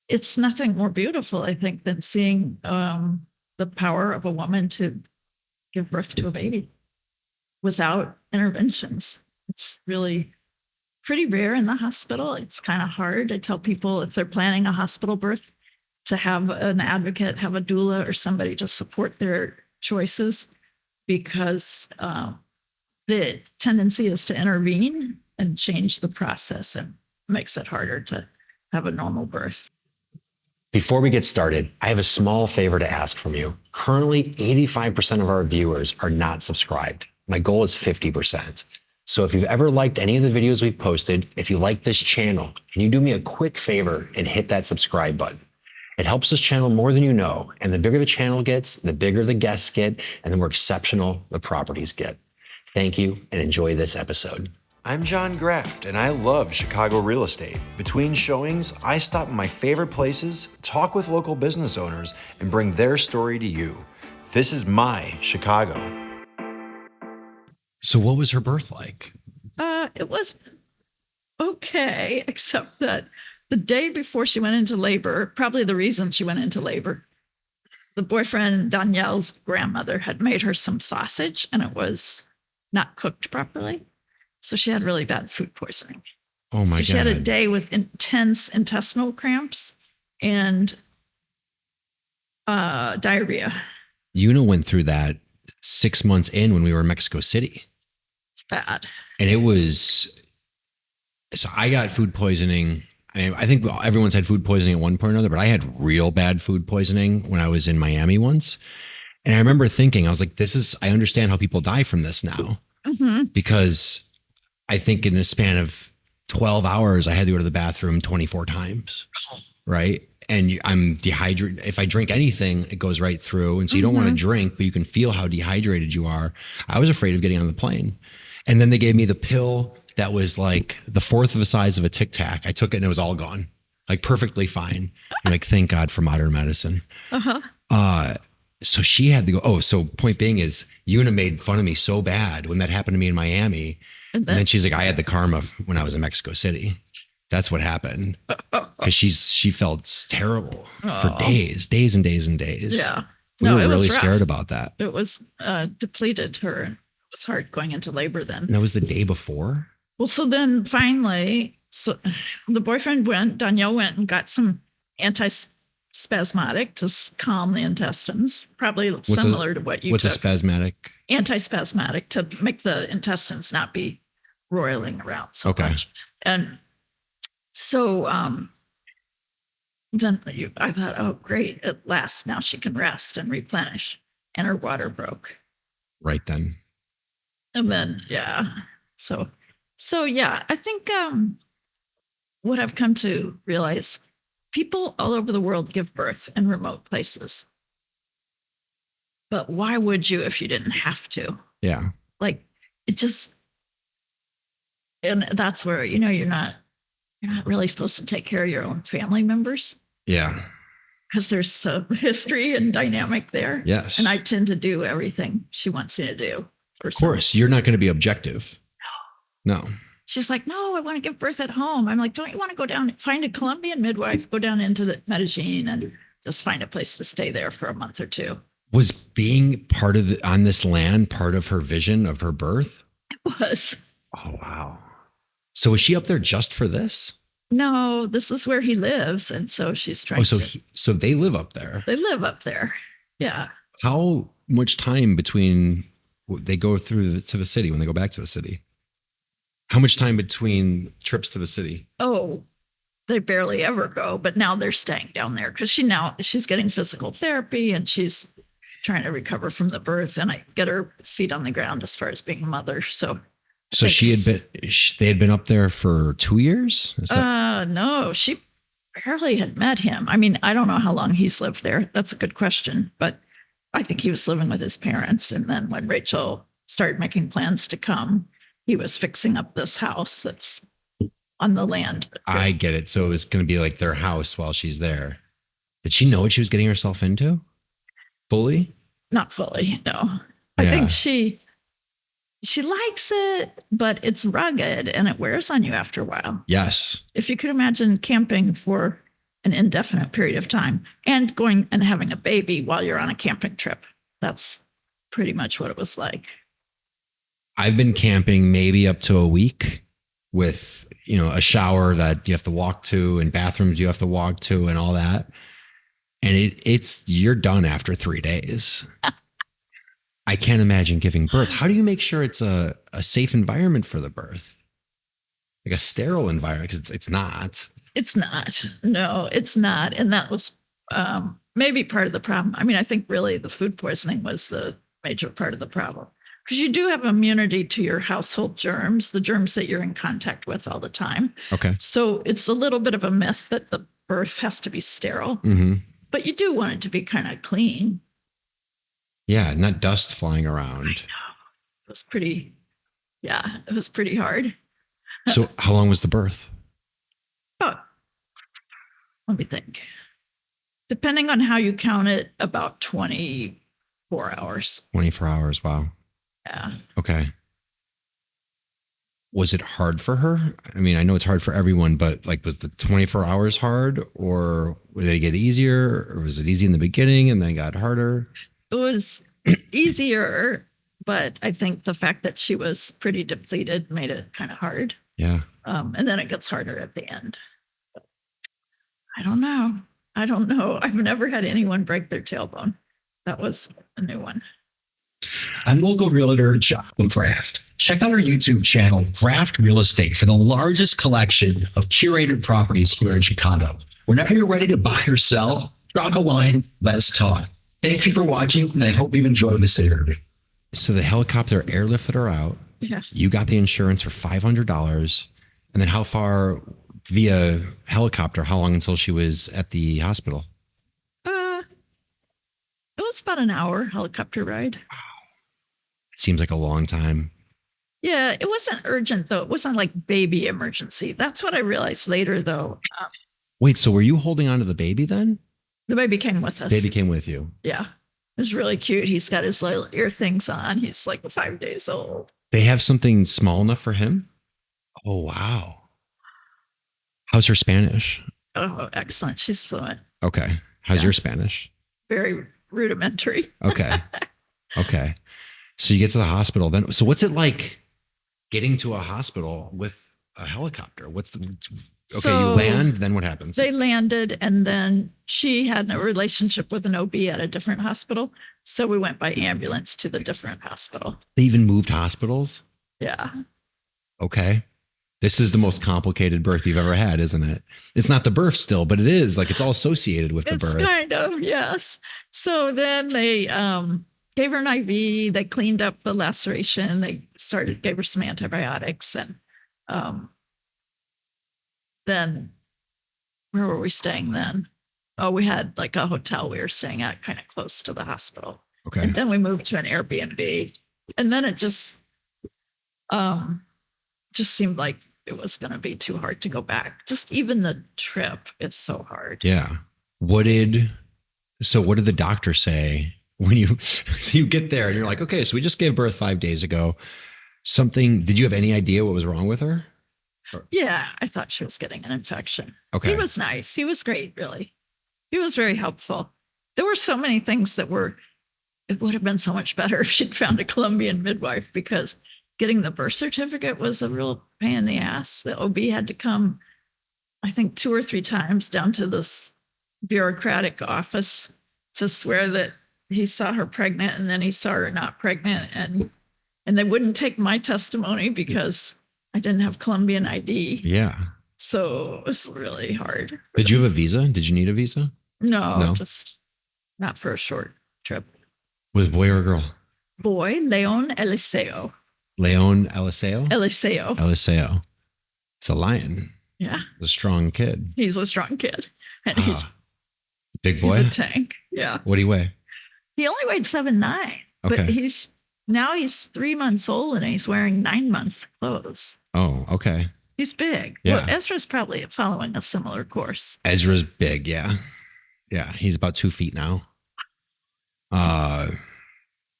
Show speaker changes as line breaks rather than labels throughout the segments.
it's nothing more beautiful, I think, than seeing the power of a woman to give birth to a baby without interventions. It's really pretty rare in the hospital. It's kind of hard. I tell people if they're planning a hospital birth to have an advocate, have a doula or somebody to support their choices, because the tendency is to intervene and change the process, and makes it harder to have a normal birth.
Before we get started, I have a small favor to ask from you. Currently, 85% of our viewers are not subscribed. My goal is 50%. So if you've ever liked any of the videos we've posted, if you like this channel, can you do me a quick favor and hit that subscribe button? It helps this channel more than you know, and the bigger the channel gets, the bigger the guests get, and the more exceptional the properties get. Thank you, and enjoy this episode. I'm John GRAFFT, and I love Chicago real estate. Between showings, I stop in my favorite places, talk with local business owners, and bring their story to you. This is my Chicago. So what was her birth like?
It was okay, except that the day before she went into labor, probably the reason she went into labor, the boyfriend, Danielle's grandmother, had made her some sausage, and it was not cooked properly. So she had really bad food poisoning.
Oh my God.
So she had a day with intense intestinal cramps and diarrhea.
Una went through that 6 months in when we were in Mexico City.
It's bad.
And it was, so I got food poisoning. I think everyone's had food poisoning at one point or another, but I had real bad food poisoning when I was in Miami once. And I remember thinking, I was like, I understand how people die from this now. Mm-hmm. Because I think in a span of 12 hours, I had to go to the bathroom 24 times, right? And I'm dehydrated. If I drink anything, it goes right through. And so you don't want to drink, but you can feel how dehydrated you are. I was afraid of getting on the plane. And then they gave me the pill that was like the fourth of the size of a tic-tac. I took it and it was all gone, like perfectly fine. I'm like, thank God for modern medicine. So she had to go. Oh, so point being is Una made fun of me so bad when that happened to me in Miami. And then she's like, I had the karma when I was in Mexico City. That's what happened. Because she felt terrible for days and days and days.
Yeah.
We were really scared about that.
It was depleted her. It was hard going into labor then.
And that was the day before?
Well, so then finally, the boyfriend Danielle went and got some antispasmodic to calm the intestines, probably similar to what you took.
What's a spasmodic?
Antispasmodic, to make the intestines not be roiling around so much. And so then I thought, oh, great, at last, now she can rest and replenish. And her water broke.
Right then.
And then, yeah. So yeah, I think what I've come to realize, people all over the world give birth in remote places. But why would you if you didn't have to?
Yeah.
Like, it just, and that's where, you're not really supposed to take care of your own family members.
Yeah.
Because there's some history and dynamic there.
Yes.
And I tend to do everything she wants me to do.
Of course, you're not going to be objective. No.
She's like, no, I want to give birth at home. I'm like, don't you want to go down, find a Colombian midwife, go down into the Medellin and just find a place to stay there for a month or two.
Was being part of on this land part of her vision of her birth?
It was.
Oh, wow. So was she up there just for this?
No, this is where he lives. And so she's trying
so they live up there.
They live up there. Yeah.
How much time between they go through to the city when they go back to the city? How much time between trips to the city?
Oh, they barely ever go, but now they're staying down there because she's getting physical therapy and she's trying to recover from the birth, and I get her feet on the ground as far as being a mother. So they had been up there for 2 years? No, she barely had met him. I mean, I don't know how long he's lived there. That's a good question, but I think he was living with his parents. And then when Rachel started making plans to come, he was fixing up this house that's on the land.
I get it. So it was going to be like their house while she's there. Did she know what she was getting herself into? Fully?
Not fully, no. I think she likes it, but it's rugged and it wears on you after a while.
Yes.
If you could imagine camping for an indefinite period of time, and going and having a baby while you're on a camping trip. That's pretty much what it was like.
I've been camping maybe up to a week with, a shower that you have to walk to and bathrooms you have to walk to and all that. And you're done after 3 days. I can't imagine giving birth. How do you make sure it's a safe environment for the birth? Like a sterile environment? Because it's not.
It's not. No, it's not. And that was maybe part of the problem. I mean, I think really the food poisoning was the major part of the problem. Because you do have immunity to your household germs, the germs that you're in contact with all the time.
Okay.
So it's a little bit of a myth that the birth has to be sterile, but you do want it to be kind of clean.
Yeah, not dust flying around.
I know. It was pretty hard.
So how long was the birth?
Oh, let me think. Depending on how you count it, about 24 hours.
24 hours. Wow.
Yeah.
Okay. Was it hard for her? I mean, I know it's hard for everyone, but like, was the 24 hours hard, or did it get easier, or was it easy in the beginning and then it got harder?
It was easier, but I think the fact that she was pretty depleted made it kind of hard.
Yeah.
And then it gets harder at the end. I don't know. I've never had anyone break their tailbone. That was a new one.
I'm local realtor Jocelyn Graft. Check out our YouTube channel, GRAFFT Real Estate, for the largest collection of curated properties here in Chicago. Whenever you're ready to buy or sell, drop a line, let us talk. Thank you for watching, and I hope you've enjoyed this interview.
So the helicopter airlifted her out.
Yeah.
You got the insurance for $500. And then how far via helicopter, how long until she was at the hospital?
It was about an hour helicopter ride.
It seems like a long time.
Yeah, it wasn't urgent, though. It wasn't like baby emergency. That's what I realized later, though.
Wait, so were you holding on to the baby then?
The baby came with us.
Baby came with you.
Yeah. It was really cute. He's got his little ear things on. He's like 5 days old.
They have something small enough for him? Oh, wow. How's her Spanish?
Oh, excellent. She's fluent.
Okay. How's your Spanish?
Very rudimentary.
Okay. Okay. So you get to the hospital then. So what's it like getting to a hospital with a helicopter? You land, then what happens?
They landed, and then she had a relationship with an OB at a different hospital. So we went by ambulance to the different hospital.
They even moved hospitals?
Yeah.
Okay. This is the most complicated birth you've ever had, isn't it? It's not the birth still, but it is. Like, it's all associated with the birth.
It's kind of, yes. So then they gave her an IV. They cleaned up the laceration. They gave her some antibiotics. And then where were we staying then? Oh, we had like a hotel we were staying at kind of close to the hospital.
Okay.
And then we moved to an Airbnb. And then it just seemed like it was going to be too hard to go back. Just even the trip is so hard.
Yeah. What did the doctor say when you get there and you're like, okay, so we just gave birth 5 days ago. Did you have any idea what was wrong with her?
Yeah, I thought she was getting an infection.
Okay.
He was nice. He was great, really. He was very helpful. There were so many things it would have been so much better if she'd found a Colombian midwife, because getting the birth certificate was a real pain in the ass. The OB had to come, I think, 2 or 3 times down to this bureaucratic office to swear that he saw her pregnant, and then he saw her not pregnant. And they wouldn't take my testimony because I didn't have Colombian ID.
Yeah.
So it was really hard.
Did you have a visa? Did you need a visa?
No, just not for a short trip.
Was it boy or girl?
Boy, Leon Eliseo.
Leon Eliseo?
Eliseo.
Eliseo. It's a lion.
Yeah.
A strong kid.
He's a strong kid. And he's
big boy.
He's a tank. Yeah.
What do you weigh?
He only weighed 7'9".
Okay.
But he's 3 months old and he's wearing 9-month clothes.
Oh, okay.
He's big.
Yeah.
Well, Ezra's probably following a similar course.
Ezra's big, yeah. Yeah. He's about 2 feet now.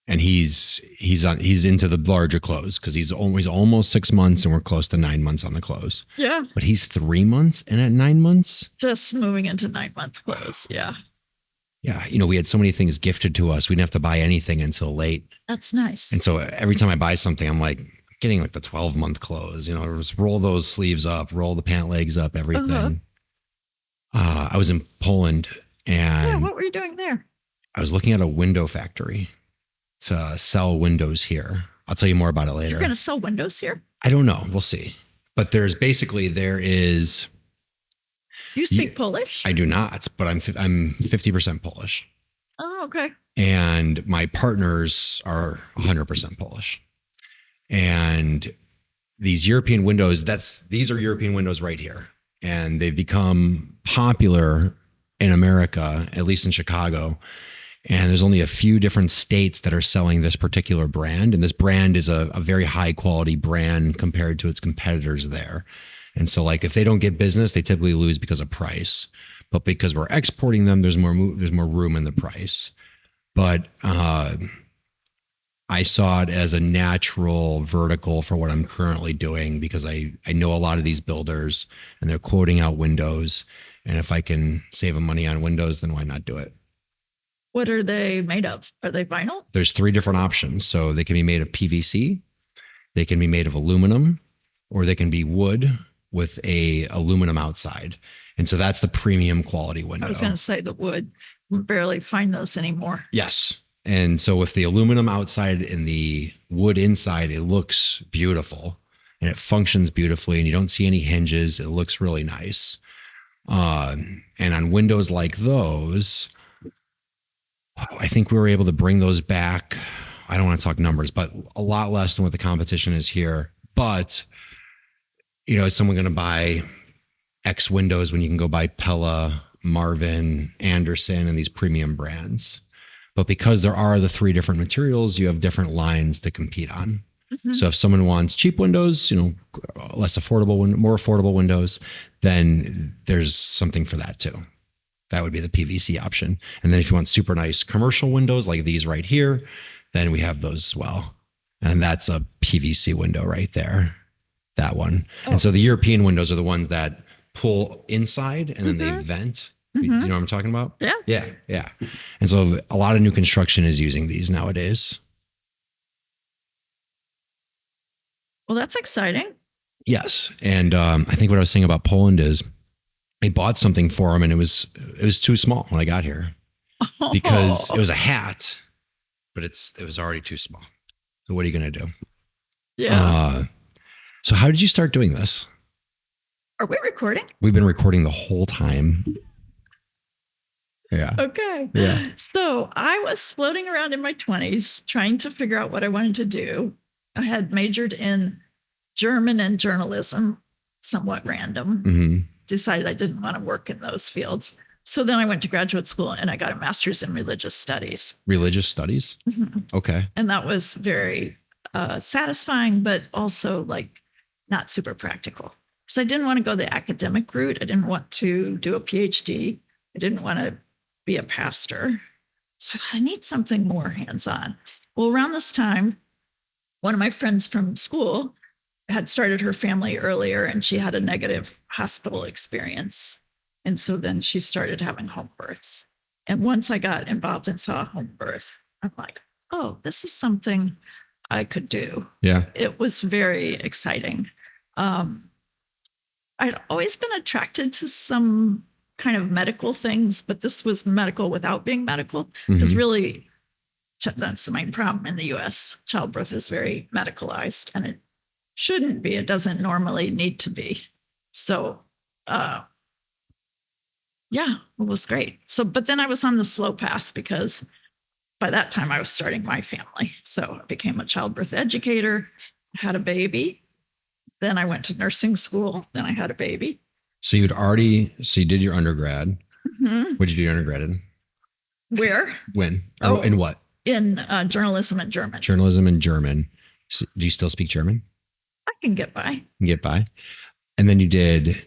and he's into the larger clothes because he's almost 6 months and we're close to 9 months on the clothes.
Yeah.
But he's 3 months and at 9 months.
Just moving into 9-month clothes. Yeah.
Yeah. We had so many things gifted to us. We didn't have to buy anything until late.
That's nice.
And so every time I buy something, I'm like getting like the 12-month clothes, just roll those sleeves up, roll the pant legs up, everything. I was in Poland and
what were you doing there?
I was looking at a window factory to sell windows here. I'll tell you more about it later.
You're going to sell windows here?
I don't know. We'll see. But there is.
Do you speak Polish?
I do not, but I'm 50% Polish.
Oh, okay.
And my partners are 100% Polish. And these European windows, these are European windows right here. And they've become popular in America, at least in Chicago. And there's only a few different states that are selling this particular brand. And this brand is a very high quality brand compared to its competitors there. And so like if they don't get business, they typically lose because of price. But because we're exporting them, there's more room in the price. But I saw it as a natural vertical for what I'm currently doing because I know a lot of these builders and they're quoting out windows. And if I can save them money on windows, then why not do it?
What are they made of? Are they vinyl?
There's 3 different options. So they can be made of PVC, they can be made of aluminum, or they can be wood with a aluminum outside. And so that's the premium quality window.
I was going to say the wood. We barely find those anymore.
Yes. And so with the aluminum outside and the wood inside, it looks beautiful and it functions beautifully and you don't see any hinges. It looks really nice. And on windows like those, I think we were able to bring those back. I don't want to talk numbers, but a lot less than what the competition is here. But, is someone going to buy X windows when you can go buy Pella, Marvin, Anderson, and these premium brands? But because there are the 3 different materials, you have different lines to compete on. Mm-hmm. So if someone wants cheap windows, less affordable, more affordable windows, then there's something for that too. That would be the PVC option. And then if you want super nice commercial windows like these right here, then we have those as well. And that's a PVC window right there, that one. Oh. And so the European windows are the ones that pull inside and then they vent. Do you know what I'm talking about? Yeah. Yeah. And so a lot of new construction is using these nowadays.
Well, that's exciting.
Yes. And I think what I was saying about Poland is I bought something for him and it was too small when I got here because it was a hat, but it was already too small. So what are you going to do?
Yeah.
So how did you start doing this?
Are we recording?
We've been recording the whole time. Yeah.
Okay.
Yeah.
So I was floating around in my 20s trying to figure out what I wanted to do. I had majored in German and journalism, somewhat random.
Mm-hmm.
Decided I didn't want to work in those fields. So then I went to graduate school and I got a master's in religious studies.
Religious studies?
Mm-hmm.
Okay.
And that was very satisfying, but also like not super practical. So I didn't want to go the academic route. I didn't want to do a PhD. I didn't want to be a pastor. So I thought I need something more hands-on. Well, around this time, one of my friends from school had started her family earlier and she had a negative hospital experience. And so then she started having home births. And once I got involved and saw a home birth, I'm like, oh, this is something I could do.
Yeah.
It was very exciting. I'd always been attracted to some kind of medical things, but this was medical without being medical. Because really, that's the main problem in the US. Childbirth is very medicalized and it shouldn't be. It doesn't normally need to be. So, yeah, it was great. So, but then I was on the slow path because by that time I was starting my family. So I became a childbirth educator, had a baby. Then I went to nursing school. Then I had a baby.
So you did your undergrad. Mm-hmm. What did you do your undergrad in?
Where?
When? Or in what?
In journalism and German.
Journalism and German. So do you still speak German?
I can get by.
You can get by. And then you did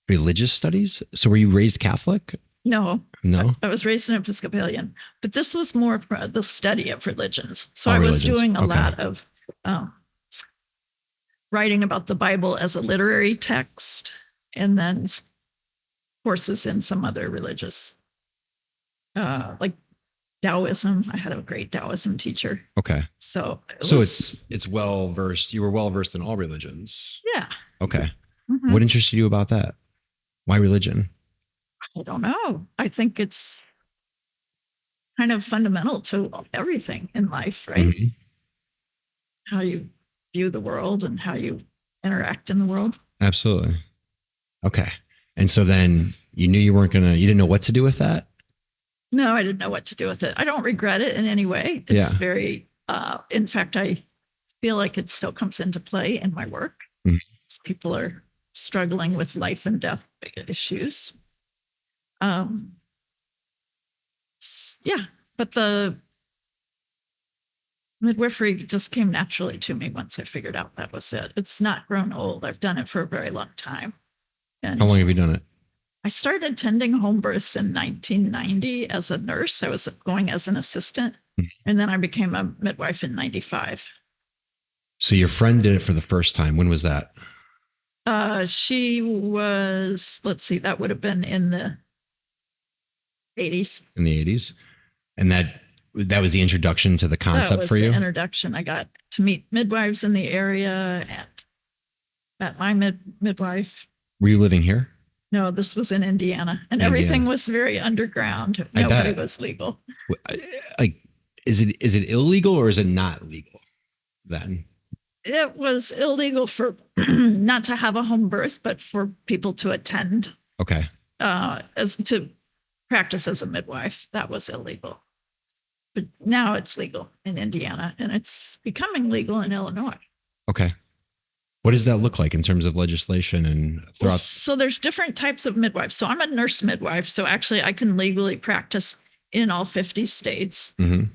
religious studies. So were you raised Catholic?
No,
No?
I was raised an Episcopalian, but this was more for the study of religions. So
Oh,
I was
religions.
doing a
Okay.
lot of writing about the Bible as a literary text, and then courses in some other religious, like Taoism. I had a great Taoism teacher.
Okay.
So
So it's well versed. You were well versed in all religions.
yeah.
Okay.
Mhm.
What interested you about that? Why religion?
I don't know. I think it's kind of fundamental to everything in life, right?
Mhm.
How you view the world and how you interact in the world.
Absolutely. Okay. And so then you knew you didn't know what to do with that?
No, I didn't know what to do with it. I don't regret it in any way. It's
Yeah.
very, in fact, I feel like it still comes into play in my work.
Mhm.
People are struggling with life and death issues. Yeah, but the midwifery just came naturally to me once I figured out that was it. It's not grown old. I've done it for a very long time. And
How long have you done it?
I started tending home births in 1990 as a nurse. I was going as an assistant, and then I became a midwife in 95.
So your friend did it for the first time. When was that?
She was, let's see, that would have been in the 80s.
In the 80s. And that was the introduction to the
That
concept
was
for you?
the introduction. I got to meet midwives in the area and met my midwife.
Were you living here?
No, this was in Indiana, and
Indiana.
everything was very underground.
I
Nobody
bet.
was legal.
Like, is it illegal or is it not legal then?
It was illegal for not to have a home birth, but for people to attend
Okay.
as to practice as a midwife. That was illegal. But now it's legal in Indiana, and it's becoming legal in Illinois.
Okay. What does that look like in terms of legislation and
Well,
throughout?
so there's different types of midwives. So I'm a nurse midwife. So actually I can legally practice in all 50 states,
Mhm.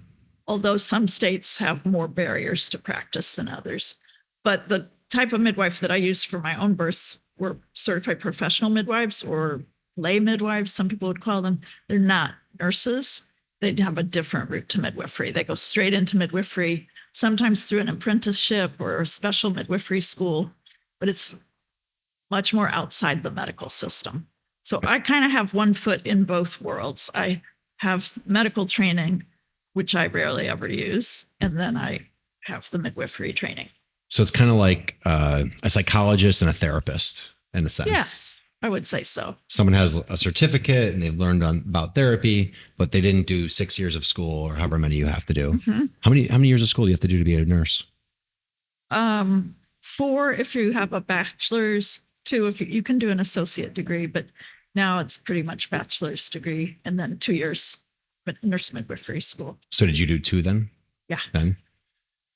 although some states have more barriers to practice than others. But the type of midwife that I used for my own births were certified professional midwives or lay midwives, some people would call them. They're not nurses. They'd have a different route to midwifery. They go straight into midwifery, sometimes through an apprenticeship or a special midwifery school, but it's much more outside the medical system. So I kind of have one foot in both worlds. I have medical training, which I rarely ever use, and then I have the midwifery training.
So it's kind of like a psychologist and a therapist in a sense.
Yes, I would say so.
Someone has a certificate and they've learned about therapy, but they didn't do 6 years of school or however many you have to do.
Mhm.
How many years of school do you have to do to be a nurse?
4 if you have a bachelor's, 2 if you can do an associate degree, but now it's pretty much bachelor's degree and then 2 years nurse midwifery school.
So did you do 2 then?
Yeah.
Then?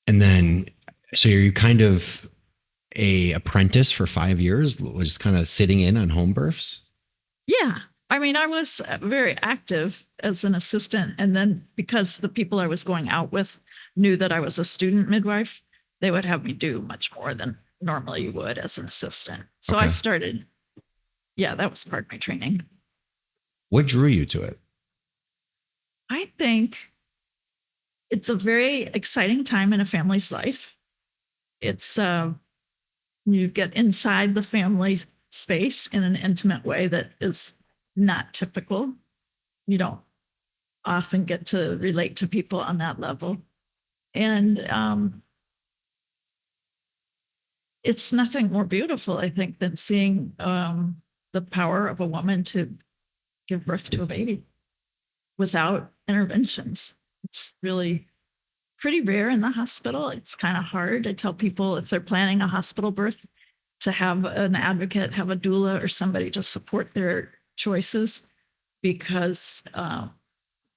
And then, so are you kind of a apprentice for 5 years, just kind of sitting in on home births?
Yeah. I mean, I was very active as an assistant. And then because the people I was going out with knew that I was a student midwife, they would have me do much more than normally you would as an assistant. So I
Okay.
started, that was part of my training.
What drew you to it?
I think it's a very exciting time in a family's life. It's, you get inside the family space in an intimate way that is not typical. You don't often get to relate to people on that level. And it's nothing more beautiful, I think, than seeing the power of a woman to give birth to a baby without interventions. It's really pretty rare in the hospital. It's kind of hard. I tell people if they're planning a hospital birth to have an advocate, have a doula or somebody to support their choices, because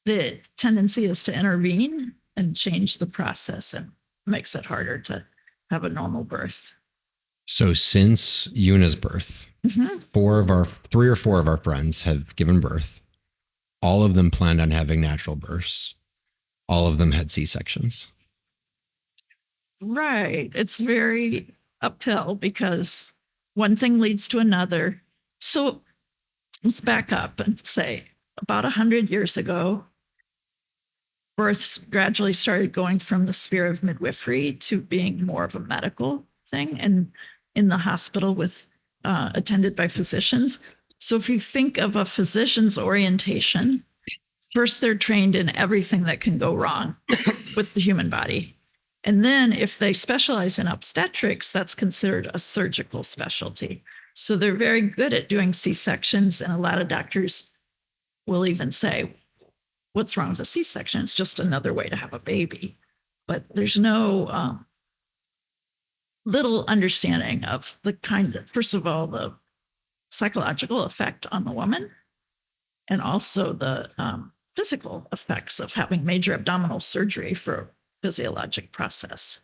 the tendency is to intervene and change the process and makes it harder to have a normal birth.
So since Yuna's birth,
Mhm.
3 or 4 of our friends have given birth. All of them planned on having natural births. All of them had C-sections.
Right. It's very uphill because one thing leads to another. So let's back up and say about 100 years ago, births gradually started going from the sphere of midwifery to being more of a medical thing and in the hospital with attended by physicians. So if you think of a physician's orientation, first they're trained in everything that can go wrong with the human body. And then if they specialize in obstetrics, that's considered a surgical specialty. So they're very good at doing C-sections. And a lot of doctors will even say, what's wrong with a C-section? It's just another way to have a baby. But there's no little understanding of the kind of, first of all, the psychological effect on the woman, and also the physical effects of having major abdominal surgery for a physiologic process.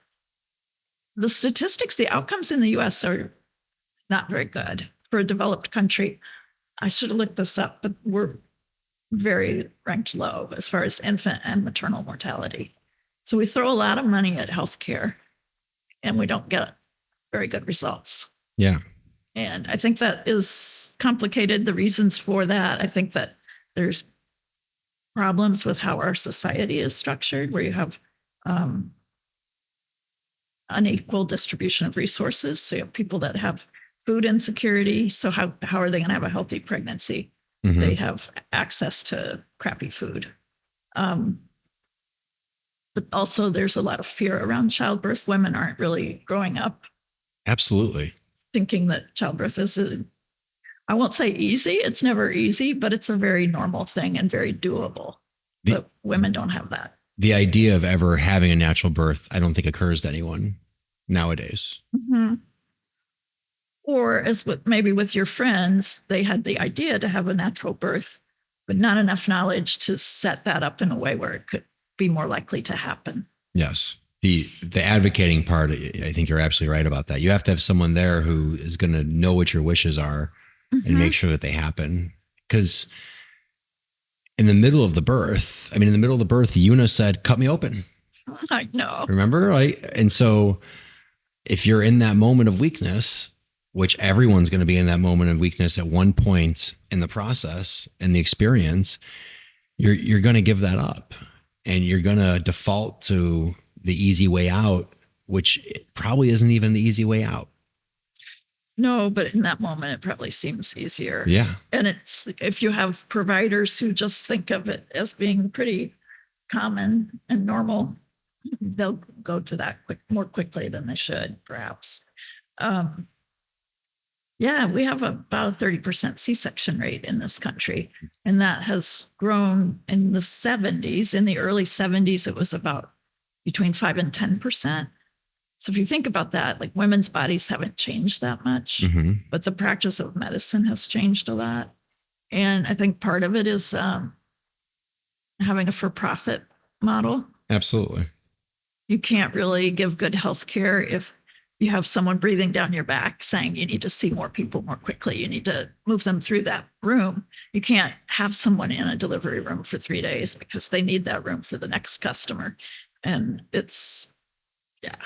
The statistics, the outcomes in the US are not very good for a developed country. I should have looked this up, but we're very ranked low as far as infant and maternal mortality. So we throw a lot of money at healthcare and we don't get very good results.
Yeah.
And I think that is complicated. The reasons for that, I think that there's problems with how our society is structured, where you have unequal distribution of resources. So you have people that have food insecurity. So how are they going to have a healthy pregnancy?
Mm-hmm.
They have access to crappy food. But also there's a lot of fear around childbirth. Women aren't really growing up
Absolutely.
thinking that childbirth is I won't say easy. It's never easy, but it's a very normal thing and very doable. But women don't have that.
The idea of ever having a natural birth, I don't think occurs to anyone nowadays.
Mm-hmm. Or as maybe with your friends, they had the idea to have a natural birth, but not enough knowledge to set that up in a way where it could be more likely to happen.
Yes. The advocating part, I think you're absolutely right about that. You have to have someone there who is going to know what your wishes are and make sure that they happen. Because in the middle of the birth, Una said, cut me open.
I know.
Remember? And so if you're in that moment of weakness, which everyone's going to be in that moment of weakness at one point in the process and the experience, you're going to give that up and you're going to default to the easy way out, which probably isn't even the easy way out.
No, but in that moment, it probably seems easier.
Yeah.
And it's if you have providers who just think of it as being pretty common and normal, they'll go to that more quickly than they should, perhaps. Yeah, we have about a 30% C-section rate in this country. And that has grown in the 70s. In the early 70s, it was about between 5 and 10%. So if you think about that, like women's bodies haven't changed that much, but the practice of medicine has changed a lot. And I think part of it is having a for-profit model.
Absolutely.
You can't really give good health care if you have someone breathing down your back saying you need to see more people more quickly. You need to move them through that room. You can't have someone in a delivery room for 3 days because they need that room for the next customer. And it's, yeah.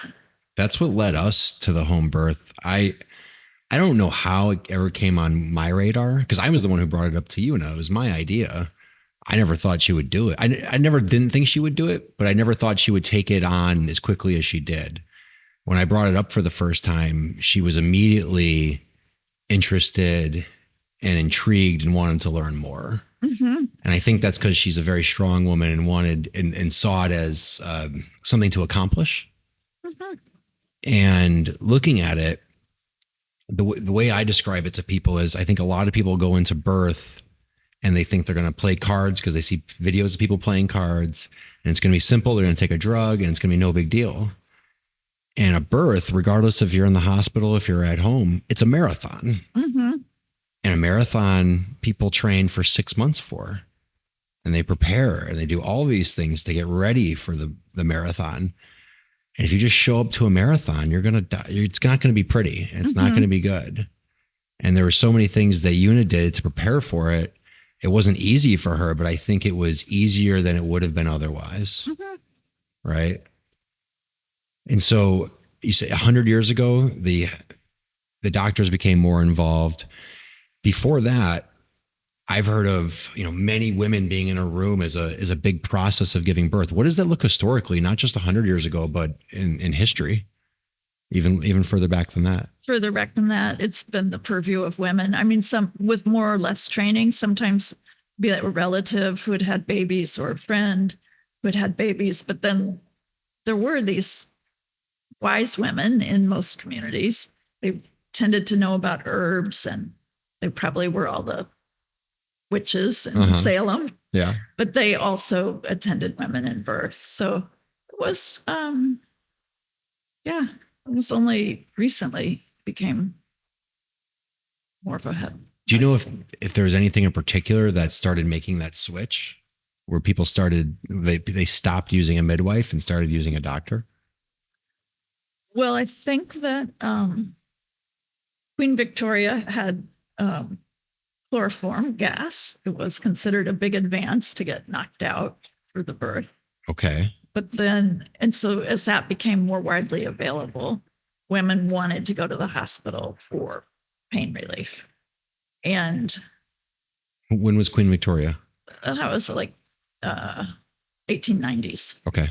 That's what led us to the home birth. I don't know how it ever came on my radar because I was the one who brought it up to you, and it was my idea. I never thought she would do it. I never didn't think she would do it, but I never thought she would take it on as quickly as she did. When I brought it up for the first time, she was immediately interested and intrigued and wanted to learn more. And I think that's because she's a very strong woman and wanted and saw it as something to accomplish. And looking at it, the way I describe it to people is I think a lot of people go into birth and they think they're going to play cards because they see videos of people playing cards and it's going to be simple. They're going to take a drug and it's going to be no big deal. And a birth, regardless if you're in the hospital, if you're at home, it's a marathon. And a marathon people train for 6 months for, and they prepare and they do all these things to get ready for the marathon. And if you just show up to a marathon, you're going to die. It's not going to be pretty. It's not going to be good. And there were so many things that Una did to prepare for it. It wasn't easy for her, but I think it was easier than it would have been otherwise. Right. And so you say 100 years ago, the doctors became more involved. Before that, I've heard of, many women being in a room is a big process of giving birth. What does that look historically, not just 100 years ago, but in history, even further back than that?
Further back than that, it's been the purview of women. I mean, some with more or less training, sometimes be that a relative who had had babies or a friend who had had babies. But then there were these wise women in most communities. They tended to know about herbs, and they probably were all the witches in Salem.
Yeah.
But they also attended women in birth. So it was, it was only recently became more of a head.
Do you know if there was anything in particular that started making that switch, where people started, they stopped using a midwife and started using a doctor?
Well, I think that Queen Victoria had chloroform gas. It was considered a big advance to get knocked out for the birth.
Okay.
But then, and so as that became more widely available, women wanted to go to the hospital for pain relief. And
When was Queen Victoria?
that was like 1890s.
Okay.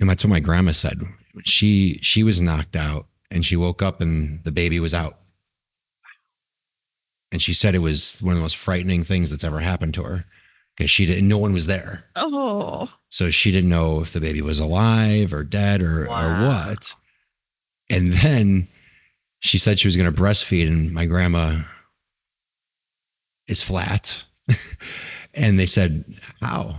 That's what my grandma said. She was knocked out and she woke up and the baby was out. And she said it was one of the most frightening things that's ever happened to her, because no one was there.
Oh.
So she didn't know if the baby was alive or dead or what. And then she said she was going to breastfeed, and my grandma is flat. And they said, how?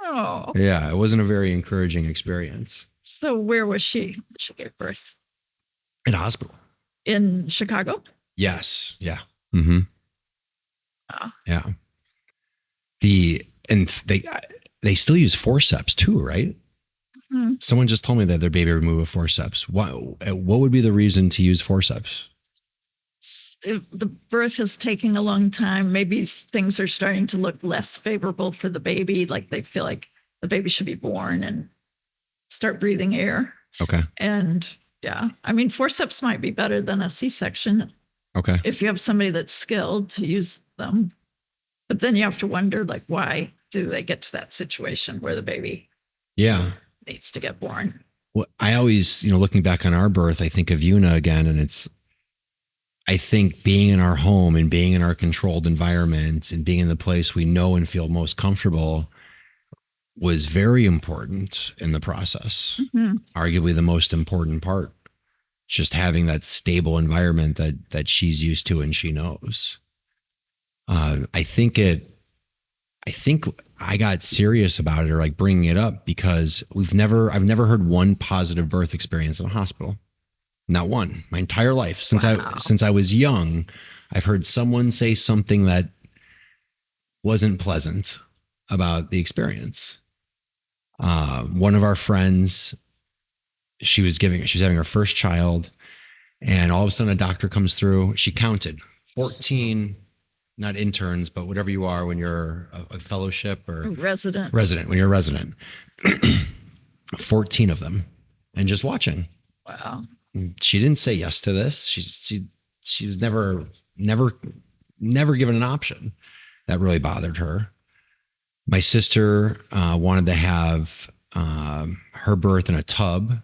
Oh.
Yeah, it wasn't a very encouraging experience.
So where was she when she gave birth?
In a hospital.
In Chicago?
Yes. Yeah. Mm-hmm.
Oh.
Yeah. They still use forceps too, right?
Mm-hmm.
Someone just told me that their baby removed a forceps. What would be the reason to use forceps?
If the birth is taking a long time, maybe things are starting to look less favorable for the baby. Like they feel like the baby should be born and start breathing air.
Okay.
And yeah, I mean, forceps might be better than a C-section.
Okay.
If you have somebody that's skilled to use them. But then you have to wonder, like, why do they get to that situation where the baby needs to get born?
Well, I always, looking back on our birth, I think of Una again, and I think being in our home and being in our controlled environment and being in the place we know and feel most comfortable was very important in the process. Mm-hmm. Arguably the most important part, just having that stable environment that she's used to and she knows. I think I got serious about it, or like bringing it up, because I've never heard one positive birth experience in a hospital. Not one. My entire life, since I was young, I've heard someone say something that wasn't pleasant about the experience. One of our friends, she was having her first child, and all of a sudden a doctor comes through. She counted 14, not interns, but whatever you are when you're a fellowship or
resident,
when you're a resident, 14 of them, and just watching.
Wow.
She didn't say yes to this. She was never given an option. That really bothered her. My sister wanted to have her birth in a tub,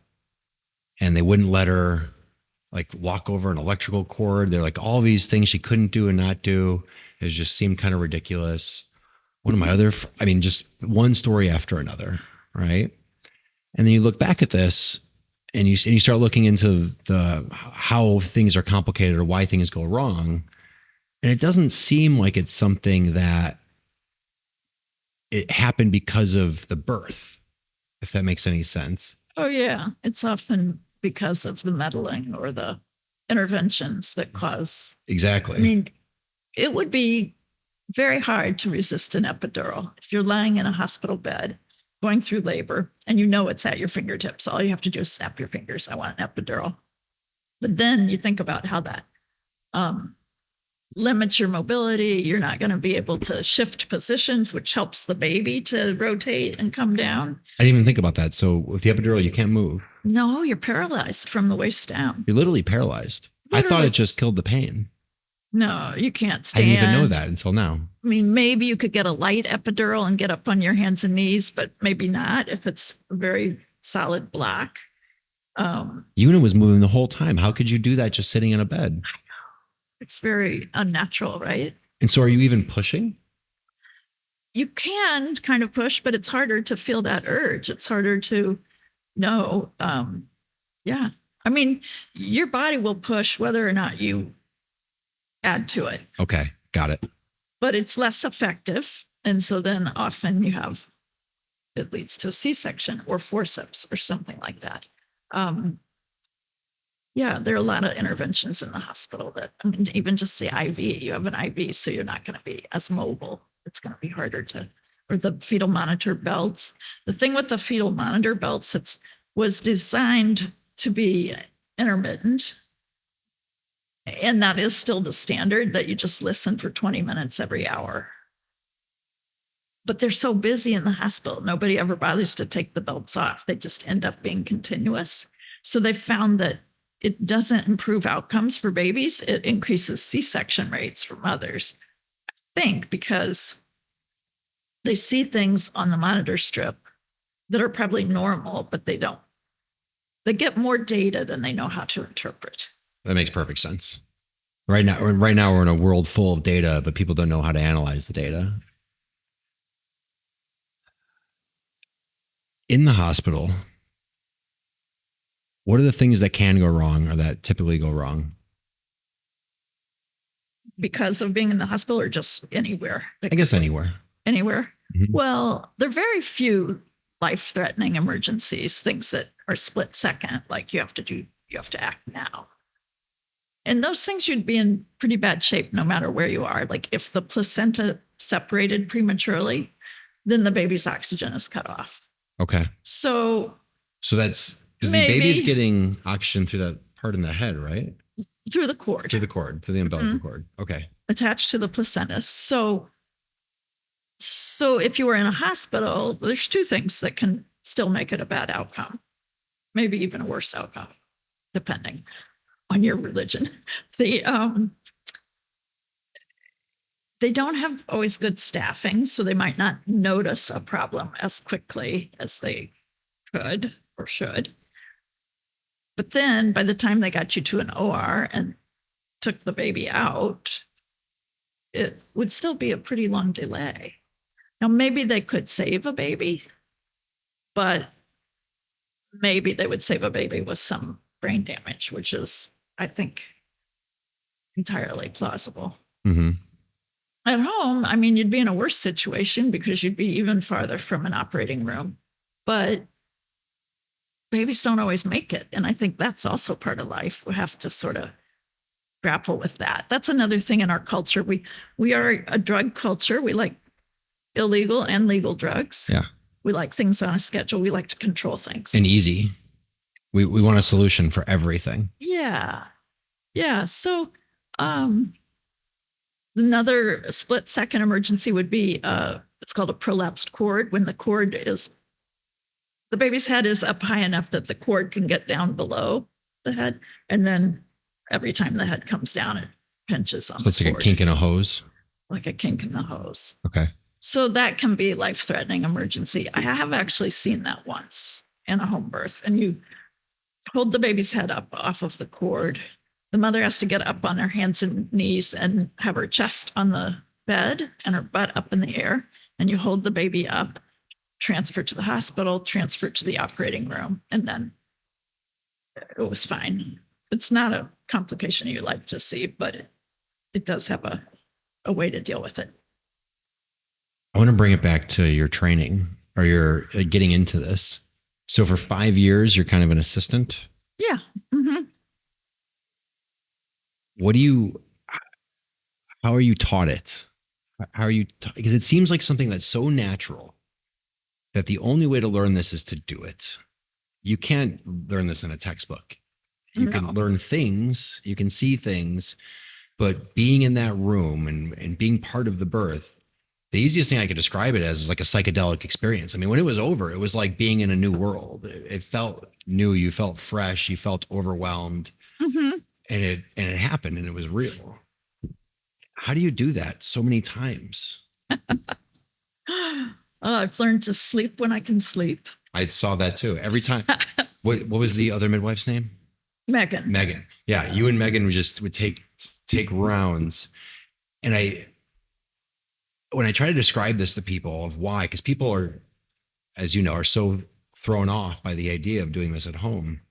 and they wouldn't let her like walk over an electrical cord. They're like all these things she couldn't do and not do. It just seemed kind of ridiculous. One of my just one story after another, right? And then you look back at this, and you start looking into how things are complicated or why things go wrong, and it doesn't seem like it's something that it happened because of the birth, if that makes any sense.
Oh yeah, it's often because of the meddling or the interventions that cause.
Exactly.
I mean, it would be very hard to resist an epidural if you're lying in a hospital bed going through labor and it's at your fingertips. All you have to do is snap your fingers. I want an epidural. But then you think about how that limits your mobility. You're not going to be able to shift positions, which helps the baby to rotate and come down.
I didn't even think about that. So with the epidural, you can't move.
No, you're paralyzed from the waist down.
You're literally paralyzed. Literally. I thought it just killed the pain.
No, you can't
I
stand.
didn't even know that until now.
I mean, maybe you could get a light epidural and get up on your hands and knees, but maybe not if it's a very solid block.
Una was moving the whole time. How could you do that just sitting in a bed?
It's very unnatural, right?
And so are you even pushing?
You can kind of push, but it's harder to feel that urge. It's harder to know. Yeah. I mean, your body will push whether or not you add to it,
Okay. Got it.
but it's less effective. And so then often it leads to a C-section or forceps or something like that. Yeah, there are a lot of interventions in the hospital that, I mean, even just the IV, you have an IV, so you're not going to be as mobile. It's going to be harder to, or the fetal monitor belts. The thing with the fetal monitor belts, it was designed to be intermittent. And that is still the standard, that you just listen for 20 minutes every hour. But they're so busy in the hospital, nobody ever bothers to take the belts off. They just end up being continuous. So they found that it doesn't improve outcomes for babies. It increases C-section rates for mothers. I think because they see things on the monitor strip that are probably normal, but they don't. They get more data than they know how to interpret.
That makes perfect sense. Right now we're in a world full of data, but people don't know how to analyze the data. In the hospital, what are the things that can go wrong or that typically go wrong?
Because of being in the hospital or just anywhere?
I guess anywhere.
Anywhere?
Mhm.
Well, there are very few life-threatening emergencies, things that are split second, like you have to act now. And those things you'd be in pretty bad shape no matter where you are. Like if the placenta separated prematurely, then the baby's oxygen is cut off.
Okay.
So
that's because the
maybe
baby's getting oxygen through that part in the head, right?
through the cord,
Through the umbilical cord. Okay.
attached to the placenta. So if you were in a hospital, there's two things that can still make it a bad outcome, maybe even a worse outcome, depending on your religion. They don't have always good staffing, so they might not notice a problem as quickly as they could or should. But then by the time they got you to an OR and took the baby out, it would still be a pretty long delay. Now, maybe they could save a baby, but maybe they would save a baby with some brain damage, which is, I think, entirely plausible.
Mm-hmm.
At home, I mean, you'd be in a worse situation because you'd be even farther from an operating room. But babies don't always make it. And I think that's also part of life. We have to sort of grapple with that. That's another thing in our culture. We are a drug culture. We like illegal and legal drugs.
Yeah.
We like things on a schedule. We like to control things.
And easy. We want a solution for everything.
Yeah. Yeah. So another split second emergency would be it's called a prolapsed cord, when the baby's head is up high enough that the cord can get down below the head. And then every time the head comes down, it pinches on the cord.
So it's like a kink in a hose?
Like a kink in the hose.
Okay.
So that can be a life-threatening emergency. I have actually seen that once in a home birth. And you hold the baby's head up off of the cord. The mother has to get up on her hands and knees and have her chest on the bed and her butt up in the air. And you hold the baby up, transfer to the hospital, transfer to the operating room. And then it was fine. It's not a complication you like to see, but it does have a way to deal with it.
I want to bring it back to your training or your getting into this. So for 5 years, you're kind of an assistant.
Yeah. Mm-hmm.
How are you taught it? How are you, because it seems like something that's so natural that the only way to learn this is to do it. You can't learn this in a textbook. You can learn things, you can see things, but being in that room and being part of the birth, the easiest thing I could describe it as is like a psychedelic experience. I mean, when it was over, it was like being in a new world. It felt new. You felt fresh. You felt overwhelmed. Mm-hmm. And it happened and it was real. how do you do that so many times?
I've learned to sleep when I can sleep.
I saw that too. Every time. What was the other midwife's name?
Megan.
Megan. Yeah, you and Megan would take rounds. And when I try to describe this to people of why, because people are, as you know, are so thrown off by the idea of doing this at home.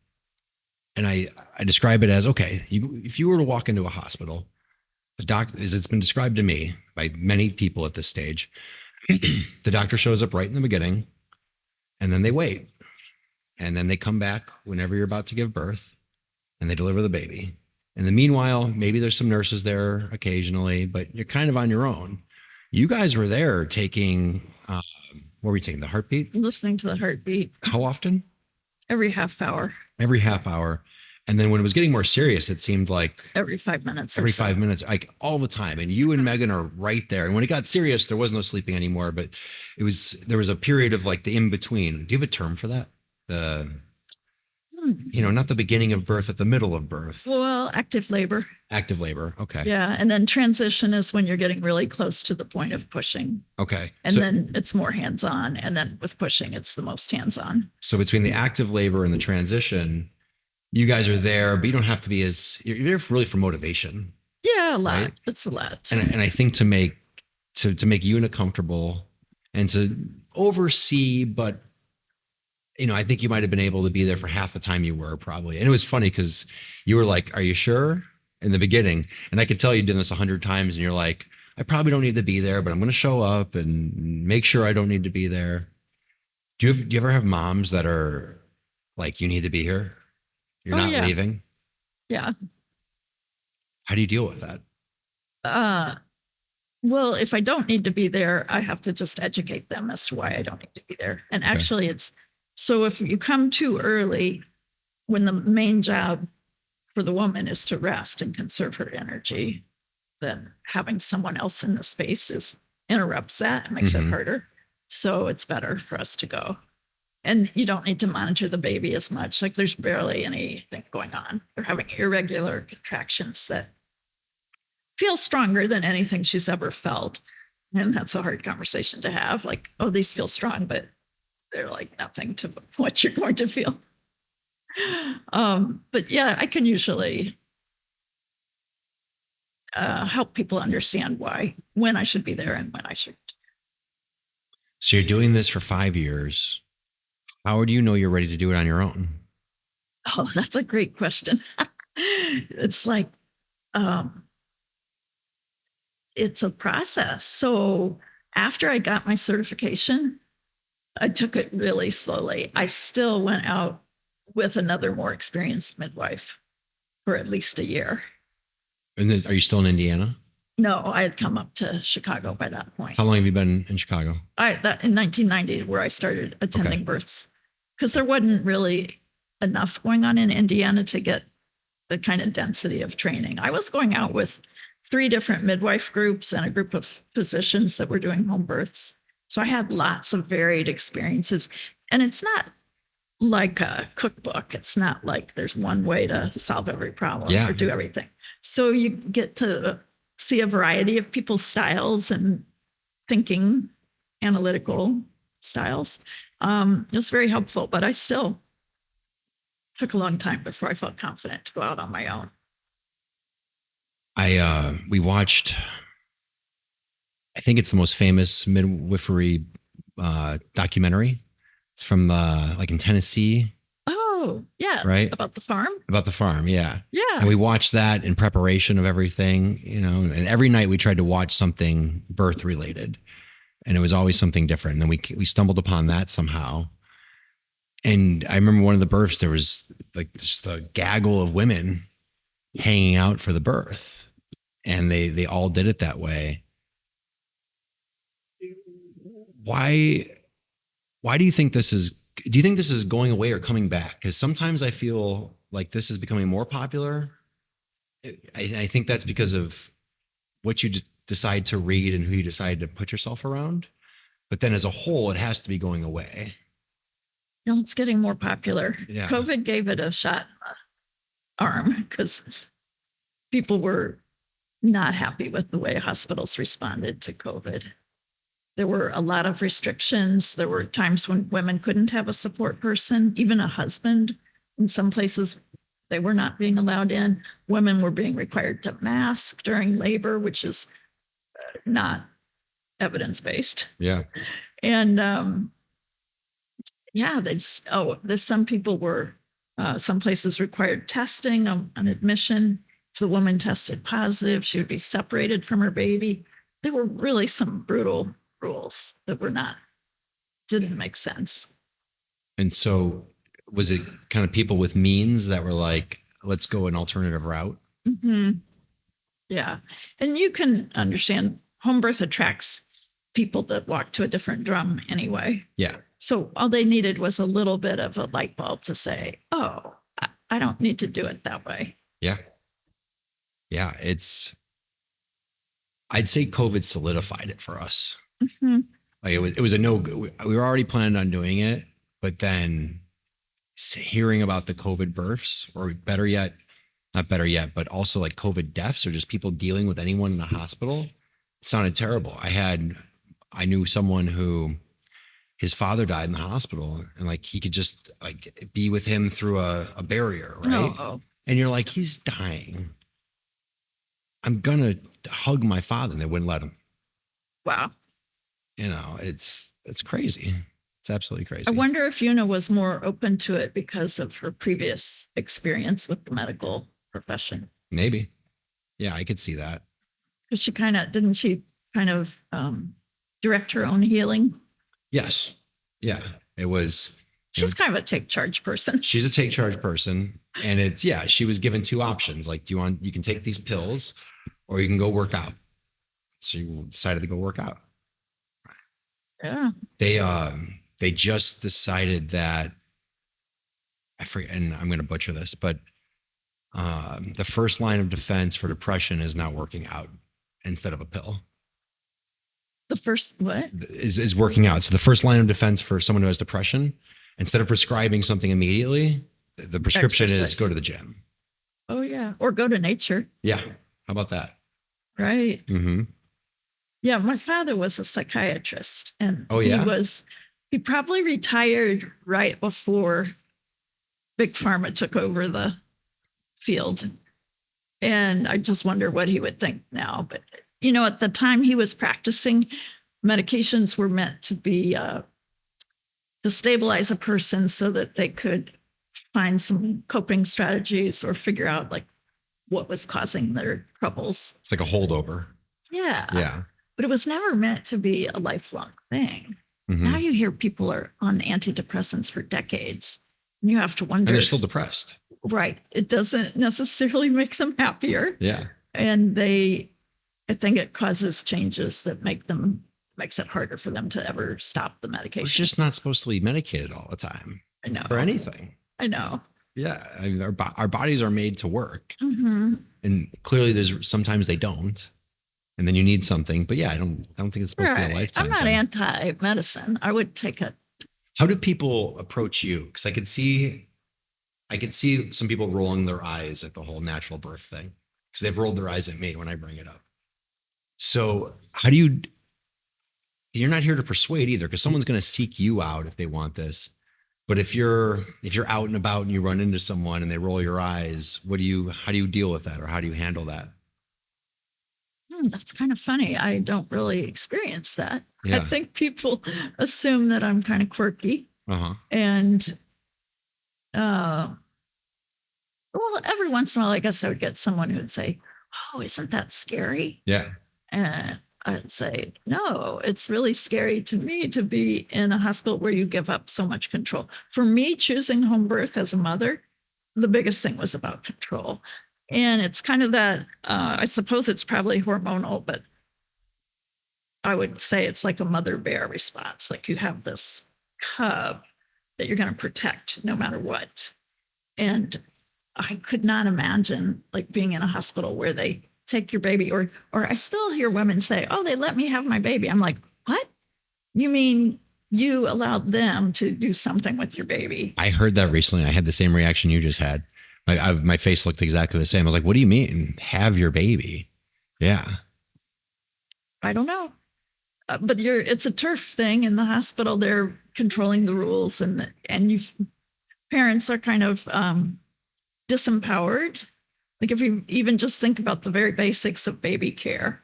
And I describe it as, okay, if you were to walk into a hospital, the doctor, as it's been described to me by many people at this stage, the doctor shows up right in the beginning, and then they wait. And then they come back whenever you're about to give birth, and they deliver the baby. In the meanwhile, maybe there's some nurses there occasionally, but you're kind of on your own. You guys were there taking, what were we taking? The heartbeat?
Listening to the heartbeat.
How often?
Every half hour.
Every half hour. And then when it was getting more serious, it seemed like
every 5 minutes.
Every 5 minutes, like all the time. And you and Megan are right there. And when it got serious, there was no sleeping anymore, but there was a period of like the in between. Do you have a term for that? Not the beginning of birth, but the middle of birth.
Well, active labor.
Active labor. Okay.
Yeah. And then transition is when you're getting really close to the point of pushing.
Okay.
And then it's more hands-on. And then with pushing, it's the most hands-on.
So between the active labor and the transition, you guys are there, but you don't have to be you're there really for motivation.
Yeah, a lot.
Right?
It's a lot.
And I think to make Una comfortable and to oversee, but I think you might have been able to be there for half the time you were probably. And it was funny because you were like, "Are you sure?" in the beginning. And I could tell you did this 100 times and you're like, "I probably don't need to be there, but I'm going to show up and make sure I don't need to be there." Do you ever have moms that are like, "You need to be here. You're not leaving"?
Yeah.
How do you deal with that?
Well, if I don't need to be there, I have to just educate them as to why I don't need to be there. And actually so if you come too early, when the main job for the woman is to rest and conserve her energy, then having someone else in the space interrupts that and makes it harder. So it's better for us to go. And you don't need to monitor the baby as much. Like there's barely anything going on. They're having irregular contractions that feel stronger than anything she's ever felt. And that's a hard conversation to have. Like, oh, these feel strong, but they're like nothing to what you're going to feel. But yeah, I can usually help people understand when I should be there and when I shouldn't.
So you're doing this for 5 years. How do you know you're ready to do it on your own?
Oh, that's a great question. It's like, it's a process. So after I got my certification, I took it really slowly. I still went out with another more experienced midwife for at least a year.
And then, are you still in Indiana?
No, I had come up to Chicago by that point.
How long have you been in Chicago?
In 1990, where I started attending births, because there wasn't really enough going on in Indiana to get the kind of density of training. I was going out with 3 different midwife groups and a group of physicians that were doing home births. So I had lots of varied experiences. And it's not like a cookbook. It's not like there's one way to solve every problem or do everything. So you get to see a variety of people's styles and thinking, analytical styles. It was very helpful, but I still took a long time before I felt confident to go out on my own.
We watched, I think it's the most famous midwifery documentary. It's from like in Tennessee.
Oh, yeah.
Right?
About the farm?
About the farm, yeah.
Yeah.
And we watched that in preparation of everything, and every night we tried to watch something birth related. And it was always something different. And then we stumbled upon that somehow. And I remember one of the births, there was like just a gaggle of women hanging out for the birth. And they all did it that way. Why do you think this is, do you think this is going away or coming back? Because sometimes I feel like this is becoming more popular. I think that's because of what you decide to read and who you decide to put yourself around. But then as a whole, it has to be going away.
No, it's getting more popular.
Yeah.
COVID gave it a shot in the arm because people were not happy with the way hospitals responded to COVID. There were a lot of restrictions. There were times when women couldn't have a support person, even a husband. In some places, they were not being allowed in. Women were being required to mask during labor, which is not evidence-based.
Yeah.
And yeah, they just, there's some people were, some places required testing on admission. If the woman tested positive, she would be separated from her baby. There were really some brutal rules that didn't make sense.
And so was it kind of people with means that were like, let's go an alternative route?
Mm-hmm. Yeah. And you can understand home birth attracts people that walk to a different drum anyway.
Yeah.
So all they needed was a little bit of a light bulb to say, oh, I don't need to do it that way.
Yeah. Yeah. I'd say COVID solidified it for us.
Mm-hmm.
Like it was a no, we were already planning on doing it, but then hearing about the COVID births, or not better yet, but also like COVID deaths, or just people dealing with anyone in the hospital, it sounded terrible. I knew someone who his father died in the hospital, and like he could just like be with him through a barrier, right?
Oh.
And you're like, he's dying. I'm gonna hug my father, and they wouldn't let him.
Wow.
You know, it's crazy. It's absolutely crazy.
I wonder if Una was more open to it because of her previous experience with the medical profession.
Maybe. Yeah, I could see that.
Because didn't she kind of direct her own healing?
Yes. Yeah. It was.
She's kind of a take charge person.
She's a take charge person. And she was given two options. Like, you can take these pills or you can go work out. So you decided to go work out.
Yeah.
They just decided that, I forget, and I'm going to butcher this, but the first line of defense for depression is not working out instead of a pill.
The first what?
Is working out. So the first line of defense for someone who has depression, instead of prescribing something immediately, the prescription is go to the gym.
Oh yeah. Or go to nature.
Yeah. How about that?
Right.
Mm-hmm.
Yeah. My father was a psychiatrist, and he probably retired right before Big Pharma took over the field. And I just wonder what he would think now. But, at the time he was practicing, medications were meant to be to stabilize a person so that they could find some coping strategies or figure out like what was causing their troubles.
It's like a holdover.
Yeah.
Yeah.
But it was never meant to be a lifelong thing.
Mm-hmm.
Now you hear people are on antidepressants for decades. And you have to wonder.
And they're still depressed.
Right. It doesn't necessarily make them happier.
Yeah.
And I think it causes changes that makes it harder for them to ever stop the medication.
It's just not supposed to be medicated all the time.
I know.
For anything.
I know.
Yeah. I mean, our bodies are made to work.
Mm-hmm.
And clearly sometimes they don't. And then you need something. But yeah, I don't think it's supposed to be a lifetime
I'm not
thing.
anti-medicine. I would take it.
How do people approach you? Because I could see some people rolling their eyes at the whole natural birth thing, because they've rolled their eyes at me when I bring it up. So you're not here to persuade either, because someone's going to seek you out if they want this. But if you're out and about and you run into someone and they roll your eyes, how do you deal with that, or how do you handle that?
That's kind of funny. I don't really experience that.
Yeah.
I think people assume that I'm kind of quirky.
Uh-huh.
And, well, every once in a while, I guess I would get someone who would say, oh, isn't that scary?
Yeah.
And I'd say, no, it's really scary to me to be in a hospital where you give up so much control. For me, choosing home birth as a mother, the biggest thing was about control. And it's kind of that, I suppose it's probably hormonal, but I would say it's like a mother bear response. Like you have this cub that you're going to protect no matter what. And I could not imagine like being in a hospital where they take your baby, or I still hear women say, oh, they let me have my baby. I'm like, what? You mean you allowed them to do something with your baby?
I heard that recently. I had the same reaction you just had. My face looked exactly the same. I was like, what do you mean have your baby? Yeah.
I don't know. But it's a turf thing in the hospital. They're controlling the rules, and parents are kind of disempowered. Like if you even just think about the very basics of baby care,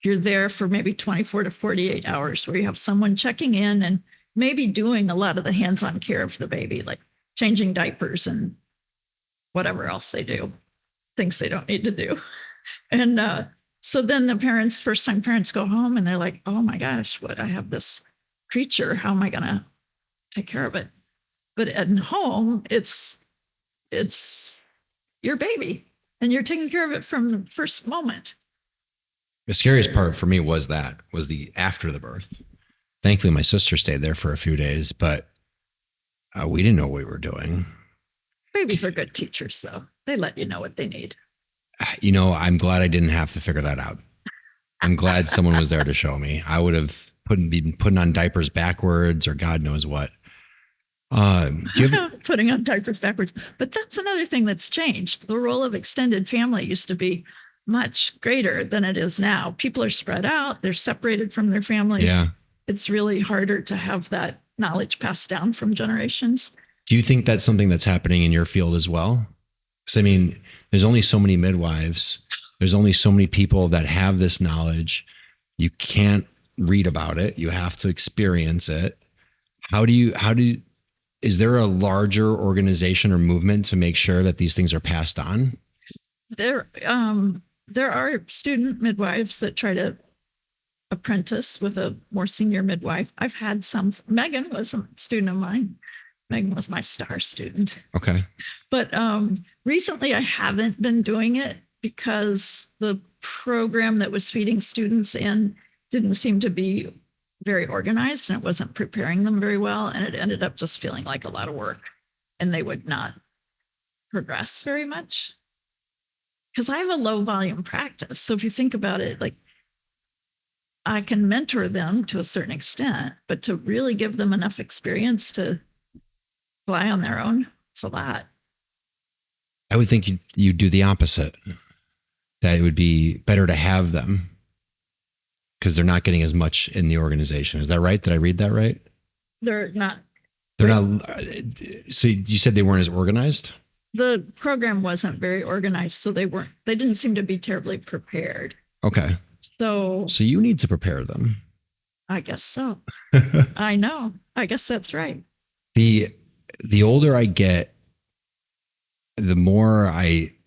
you're there for maybe 24 to 48 hours where you have someone checking in and maybe doing a lot of the hands-on care of the baby, like changing diapers and whatever else they do, things they don't need to do. And so then the parents, first-time parents go home and they're like, oh my gosh, I have this creature. How am I going to take care of it? But at home, it's your baby and you're taking care of it from the first moment.
The scariest part for me was the after the birth. Thankfully, my sister stayed there for a few days, but we didn't know what we were doing.
Babies are good teachers, though. They let you know what they need.
I'm glad I didn't have to figure that out. I'm glad someone was there to show me. I would have been putting on diapers backwards or God knows what.
Putting on diapers backwards. But that's another thing that's changed. The role of extended family used to be much greater than it is now. People are spread out. They're separated from their families.
Yeah.
It's really harder to have that knowledge passed down from generations.
Do you think that's something that's happening in your field as well? Because I mean, there's only so many midwives. There's only so many people that have this knowledge. You can't read about it. You have to experience it. Is there a larger organization or movement to make sure that these things are passed on?
There are student midwives that try to apprentice with a more senior midwife. I've had some. Megan was a student of mine. Megan was my star student.
Okay.
But recently I haven't been doing it because the program that was feeding students in didn't seem to be very organized and it wasn't preparing them very well. And it ended up just feeling like a lot of work and they would not progress very much. Because I have a low volume practice. So if you think about it, like I can mentor them to a certain extent, but to really give them enough experience to fly on their own, it's a lot.
I would think you do the opposite. That it would be better to have them because they're not getting as much in the organization. Is that right? Did I read that right?
They're not.
So you said they weren't as organized?
The program wasn't very organized, so they didn't seem to be terribly prepared.
Okay.
So
you need to prepare them.
I guess so. I know. I guess that's right.
The older I get, the more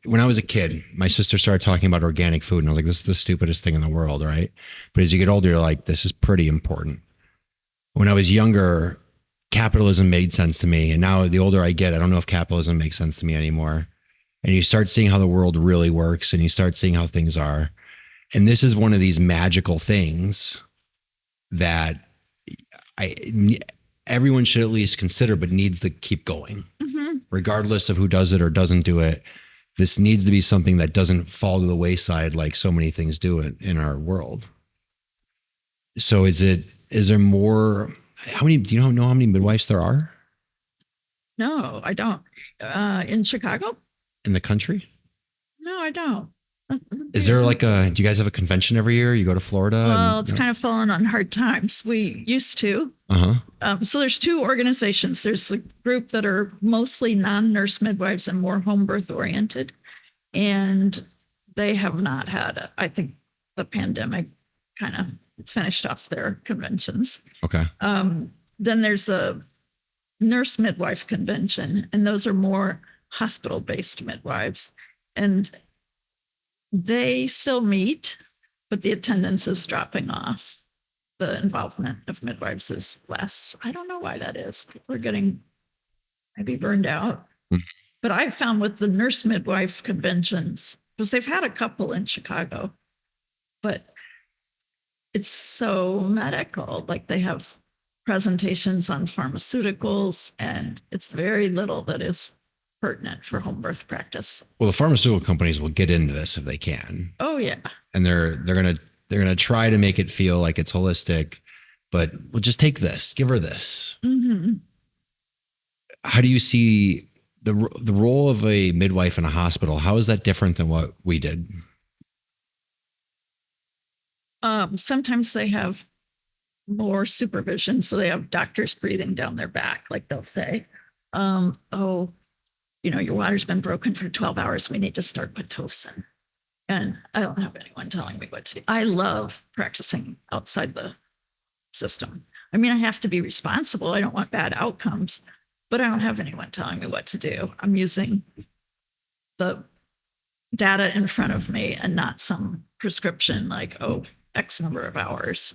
when I was a kid, my sister started talking about organic food and I was like, this is the stupidest thing in the world, right? But as you get older, you're like, this is pretty important. When I was younger, capitalism made sense to me. And now the older I get, I don't know if capitalism makes sense to me anymore. And you start seeing how the world really works and you start seeing how things are. And this is one of these magical things that everyone should at least consider, but needs to keep going. Mm-hmm. Regardless of who does it or doesn't do it. This needs to be something that doesn't fall to the wayside like so many things do it in our world. So is there more? Do you know how many midwives there are?
No, I don't. In Chicago?
In the country?
No, I don't.
Is there do you guys have a convention every year? You go to Florida?
Well, it's kind of fallen on hard times. We used to. Uh-huh. So there's two organizations. There's a group that are mostly non-nurse midwives and more home birth oriented. And they have not had, I think the pandemic kind of finished off their conventions.
Okay.
Then there's a nurse midwife convention, and those are more hospital-based midwives. And they still meet, but the attendance is dropping off. The involvement of midwives is less. I don't know why that is. People are getting maybe burned out. Mm-hmm. But I've found with the nurse midwife conventions, because they've had a couple in Chicago, but it's so medical. Like they have presentations on pharmaceuticals, and it's very little that is pertinent for home birth practice.
Well, the pharmaceutical companies will get into this if they can.
Oh yeah.
And they're gonna try to make it feel like it's holistic, but we'll just take this, give her this. Mm-hmm. How do you see the role of a midwife in a hospital? How is that different than what we did?
Sometimes they have more supervision. So they have doctors breathing down their back. Like they'll say, oh, your water's been broken for 12 hours. We need to start Pitocin. And I don't have anyone telling me what to do. I love practicing outside the system. I mean, I have to be responsible. I don't want bad outcomes, but I don't have anyone telling me what to do. I'm using the data in front of me and not some prescription like, oh, X number of hours,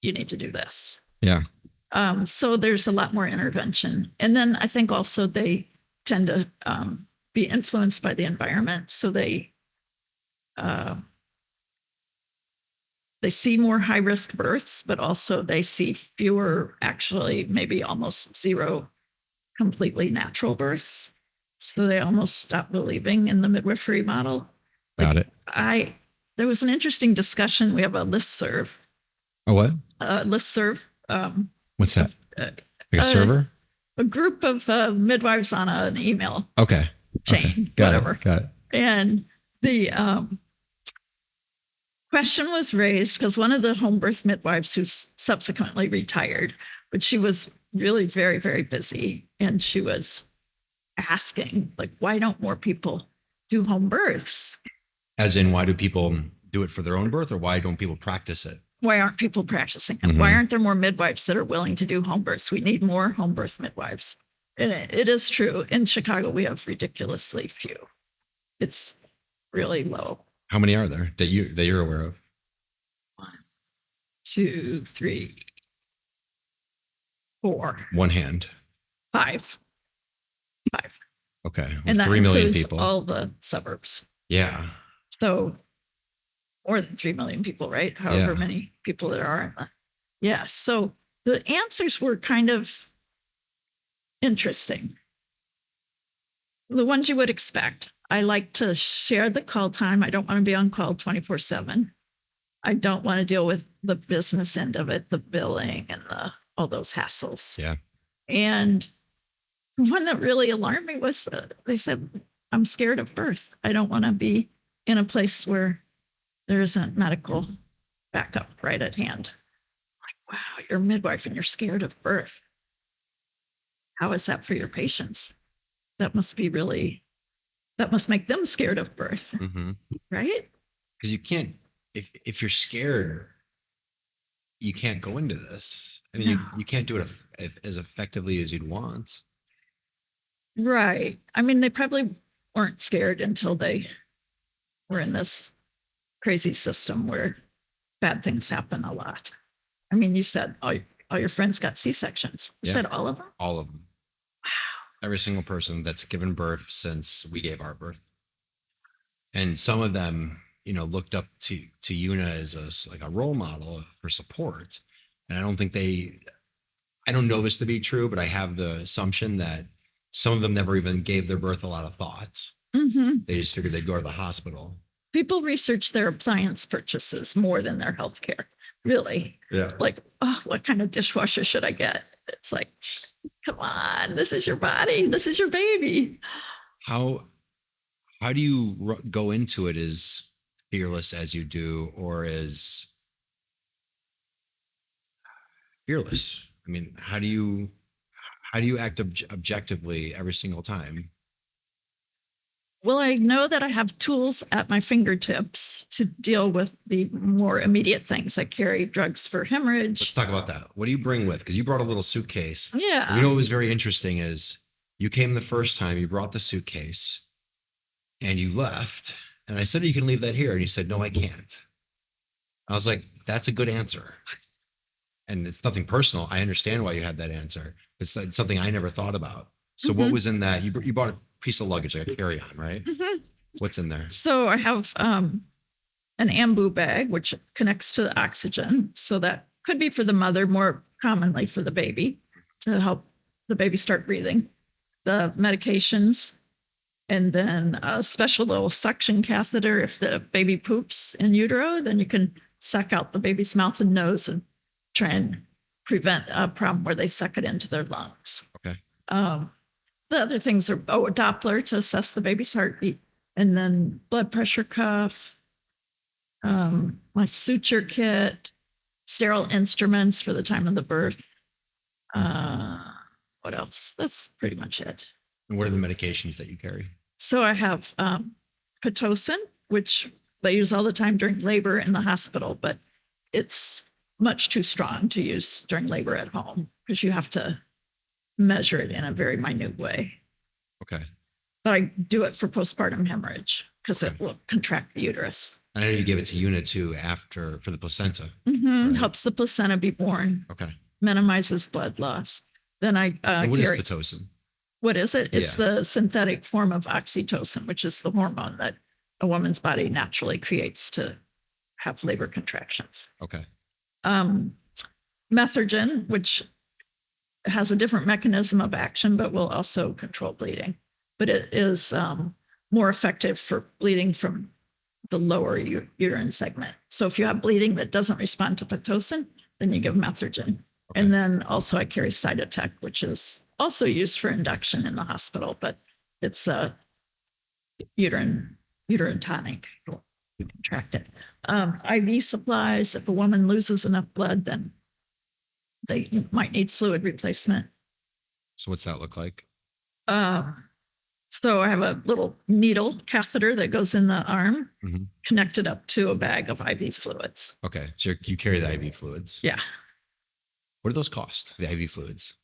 you need to do this.
Yeah.
So there's a lot more intervention. And then I think also they tend to be influenced by the environment. So they see more high risk births, but also they see fewer, actually, maybe almost zero completely natural births. So they almost stop believing in the midwifery model.
Got it.
There was an interesting discussion. We have a listserv.
Oh, what?
Listserv.
What's that? Like a server?
A group of midwives on an email
Okay.
chain,
Okay. Got
whatever.
it. Got it.
And the question was raised because one of the home birth midwives who subsequently retired, but she was really very, very busy. And she was asking, like, why don't more people do home births?
As in, why do people do it for their own birth, or why don't people practice it?
Why aren't people practicing it? Why aren't there more midwives that are willing to do home births? We need more home birth midwives. And it is true. In Chicago, we have ridiculously few. It's really low.
How many are there that you're aware of?
1, 2, 3, 4,
One hand.
5. 5.
Okay. Well,
And that
3 million
includes
people.
all the suburbs.
Yeah.
So more than 3 million people, right? However
Yeah.
many people there are. Yeah. So the answers were kind of interesting. The ones you would expect. I like to share the call time. I don't want to be on call 24/7. I don't want to deal with the business end of it, the billing and all those hassles.
Yeah.
And one that really alarmed me was they said, I'm scared of birth. I don't want to be in a place where there isn't medical backup right at hand. Like, wow, you're a midwife and you're scared of birth. How is that for your patients? That must make them scared of birth, right?
Because you can't, if you're scared, you can't go into this. I mean, you can't do it as effectively as you'd want.
Right. I mean, they probably weren't scared until they were in this crazy system where bad things happen a lot. I mean, you said all your friends got C-sections. You said all of them?
All of them. Wow. Every single person that's given birth since we gave our birth. And some of them, looked up to Una as a role model for support. And I don't know this to be true, but I have the assumption that some of them never even gave their birth a lot of thought. They just figured they'd go to the hospital.
People research their appliance purchases more than their health care. Really.
Yeah.
Like, oh, what kind of dishwasher should I get? It's like, come on, this is your body. This is your baby.
How do you go into it as fearless as you do, or as fearless? I mean, how do you act objectively every single time?
Well, I know that I have tools at my fingertips to deal with the more immediate things. I carry drugs for hemorrhage.
Let's talk about that. What do you bring with? Because you brought a little suitcase.
Yeah.
What was very interesting is you came the first time, you brought the suitcase and you left. And I said, you can leave that here. And you said, no, I can't. I was like, that's a good answer. And it's nothing personal. I understand why you had that answer. It's something I never thought about. So what was in that? You bought a piece of luggage, like a carry-on, right? What's in there?
So I have an ambu bag, which connects to the oxygen. So that could be for the mother, more commonly for the baby, to help the baby start breathing. The medications, and then a special little suction catheter. If the baby poops in utero, then you can suck out the baby's mouth and nose and try and prevent a problem where they suck it into their lungs.
Okay.
The other things are a Doppler to assess the baby's heartbeat, and then blood pressure cuff, my suture kit, sterile instruments for the time of the birth. What else? That's pretty much it.
And what are the medications that you carry?
So I have Pitocin, which they use all the time during labor in the hospital, but it's much too strong to use during labor at home because you have to measure it in a very minute way.
Okay.
But I do it for postpartum hemorrhage because
Okay.
it will contract the uterus.
I know you give it to Una too for the placenta.
Right. Helps the placenta be born,
Okay.
minimizes blood loss. Then I
And what is
carry.
Pitocin?
What is it? It's the synthetic form of oxytocin, which is the hormone that a woman's body naturally creates to have labor contractions.
Okay.
Methergin, which has a different mechanism of action, but will also control bleeding. But it is more effective for bleeding from the lower uterine segment. So if you have bleeding that doesn't respond to Pitocin, then you give Methergin.
Okay.
And then also I carry 𝗙𝗘𝗢𝗥𝗑𝗗, which is also used for induction in the hospital, but it's a uterine tonic. You contract it. IV supplies. If a woman loses enough blood, then they might need fluid replacement.
So what's that look like?
So I have a little needle catheter that goes in the arm,
Mhm.
connected up to a bag of IV fluids.
Okay. So you carry the IV fluids.
Yeah.
What do those cost? The IV fluids?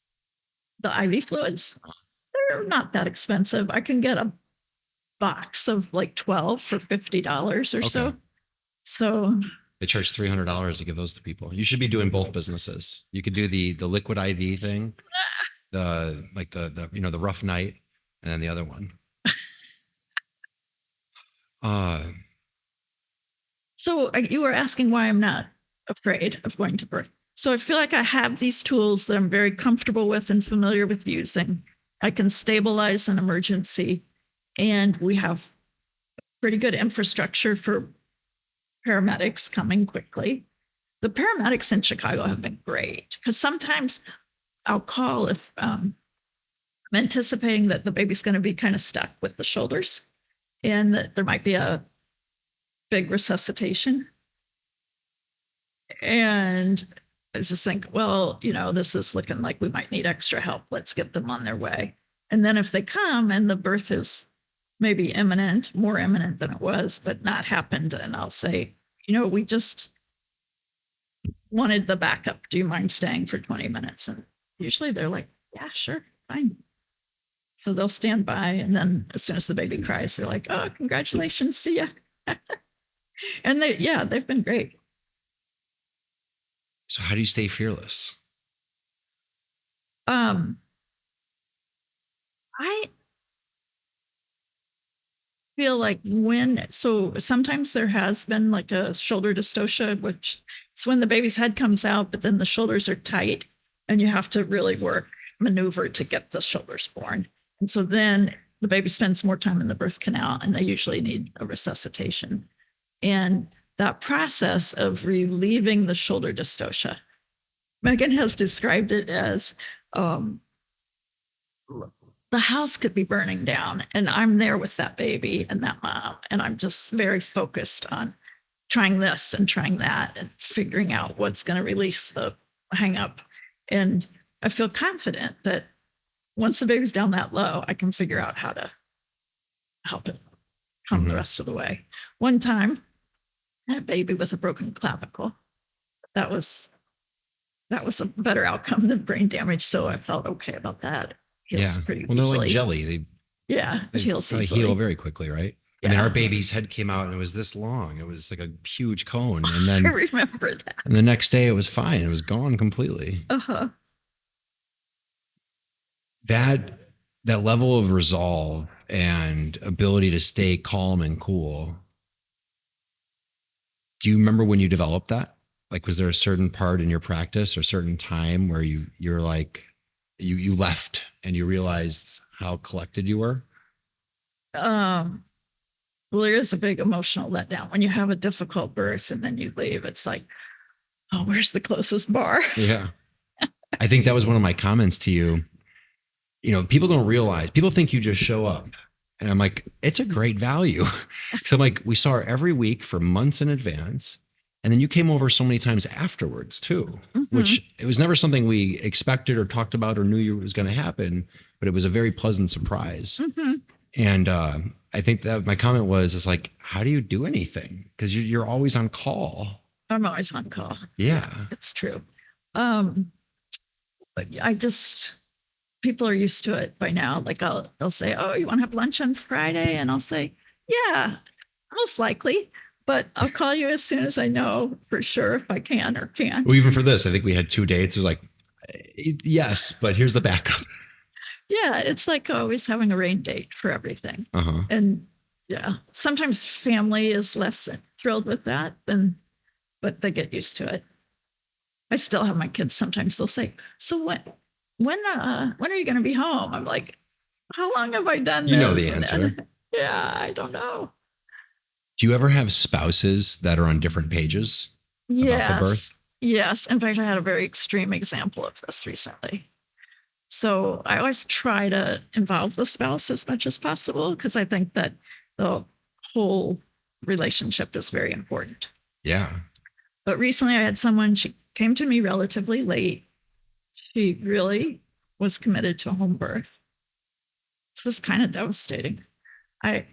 The IV fluids, they're not that expensive. I can get a box of like 12 for $50 or so.
Okay.
So
They charge $300 to give those to people. You should be doing both businesses. You could do the liquid IV thing, the the rough night, and then the other one.
So you were asking why I'm not afraid of going to birth. So I feel like I have these tools that I'm very comfortable with and familiar with using. I can stabilize an emergency, and we have pretty good infrastructure for paramedics coming quickly. The paramedics in Chicago have been great because sometimes I'll call if I'm anticipating that the baby's going to be kind of stuck with the shoulders and that there might be a big resuscitation. And I just think, well, this is looking like we might need extra help. Let's get them on their way. And then if they come and the birth is maybe imminent, more imminent than it was, but not happened, and I'll say, we just wanted the backup. Do you mind staying for 20 minutes? And usually they're like, yeah, sure, fine. So they'll stand by. And then as soon as the baby cries, they're like, oh, congratulations, see ya. And they've been great.
So how do you stay fearless?
I feel like so sometimes there has been like a shoulder dystocia, which it's when the baby's head comes out, but then the shoulders are tight and you have to really maneuver to get the shoulders born. And so then the baby spends more time in the birth canal and they usually need a resuscitation. And that process of relieving the shoulder dystocia, Megan has described it as the house could be burning down and I'm there with that baby and that mom. And I'm just very focused on trying this and trying that and figuring out what's going to release the hang up. And I feel confident that once the baby's down that low, I can figure out how to help it come the rest of the way. One time, I had a baby with a broken clavicle. That was a better outcome than brain damage. So I felt okay about that. Heals pretty
well,
easily.
they're like jelly.
It heals
They
easily.
heal very quickly, right? I mean, our baby's head came out and it was this long. It was like a huge cone. And then
I remember that.
And the next day it was fine. It was gone completely. That level of resolve and ability to stay calm and cool. Do you remember when you developed that? Like, was there a certain part in your practice or certain time where you're like, you left and you realized how collected you were?
Well, there is a big emotional letdown when you have a difficult birth and then you leave. It's like, oh, where's the closest bar?
Yeah. I think that was one of my comments to you. People don't realize, people think you just show up And I'm like, it's a great value. So I'm like, we saw her every week for months in advance. And then you came over so many times afterwards too, which it was never something we expected or talked about or knew was going to happen, but it was a very pleasant surprise. And I think that my comment was, it's like, how do you do anything? Because you're always on call.
I'm always on call.
Yeah.
It's true. But people are used to it by now. Like they'll say, "Oh, you want to have lunch on Friday?" And I'll say, "Yeah, most likely, but I'll call you as soon as I know for sure if I can or can't."
Well, even for this, I think we had 2 dates. It was like, yes, but here's the backup.
Yeah, it's like always having a rain date for everything.
Uh-huh.
And yeah, sometimes family is less thrilled with that but they get used to it. I still have my kids. Sometimes they'll say, "So when are you going to be home?" I'm like, "How long have I done this?"
You know the answer.
Yeah, I don't know.
Do you ever have spouses that are on different pages about the birth?
Yes. In fact, I had a very extreme example of this recently. So I always try to involve the spouse as much as possible because I think that the whole relationship is very important.
Yeah.
But recently I had someone, she came to me relatively late. She really was committed to home birth. This is kind of devastating. I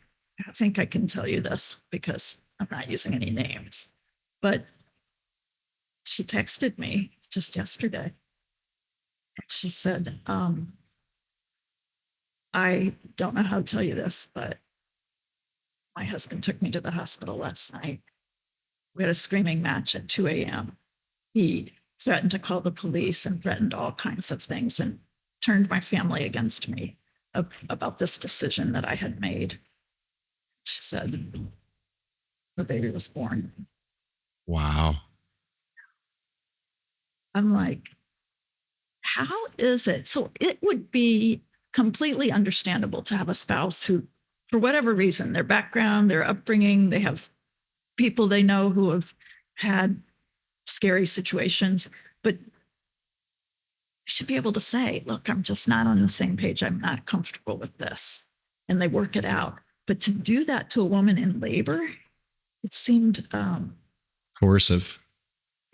think I can tell you this because I'm not using any names, but she texted me just yesterday. She said, "I don't know how to tell you this, but my husband took me to the hospital last night. We had a screaming match at 2 a.m. He threatened to call the police and threatened all kinds of things and turned my family against me about this decision that I had made." She said, the baby was born.
Wow.
I'm like, how is it? So it would be completely understandable to have a spouse who, for whatever reason, their background, their upbringing, they have people they know who have had scary situations, but they should be able to say, "Look, I'm just not on the same page. I'm not comfortable with this." And they work it out. But to do that to a woman in labor, it seemed
Coercive.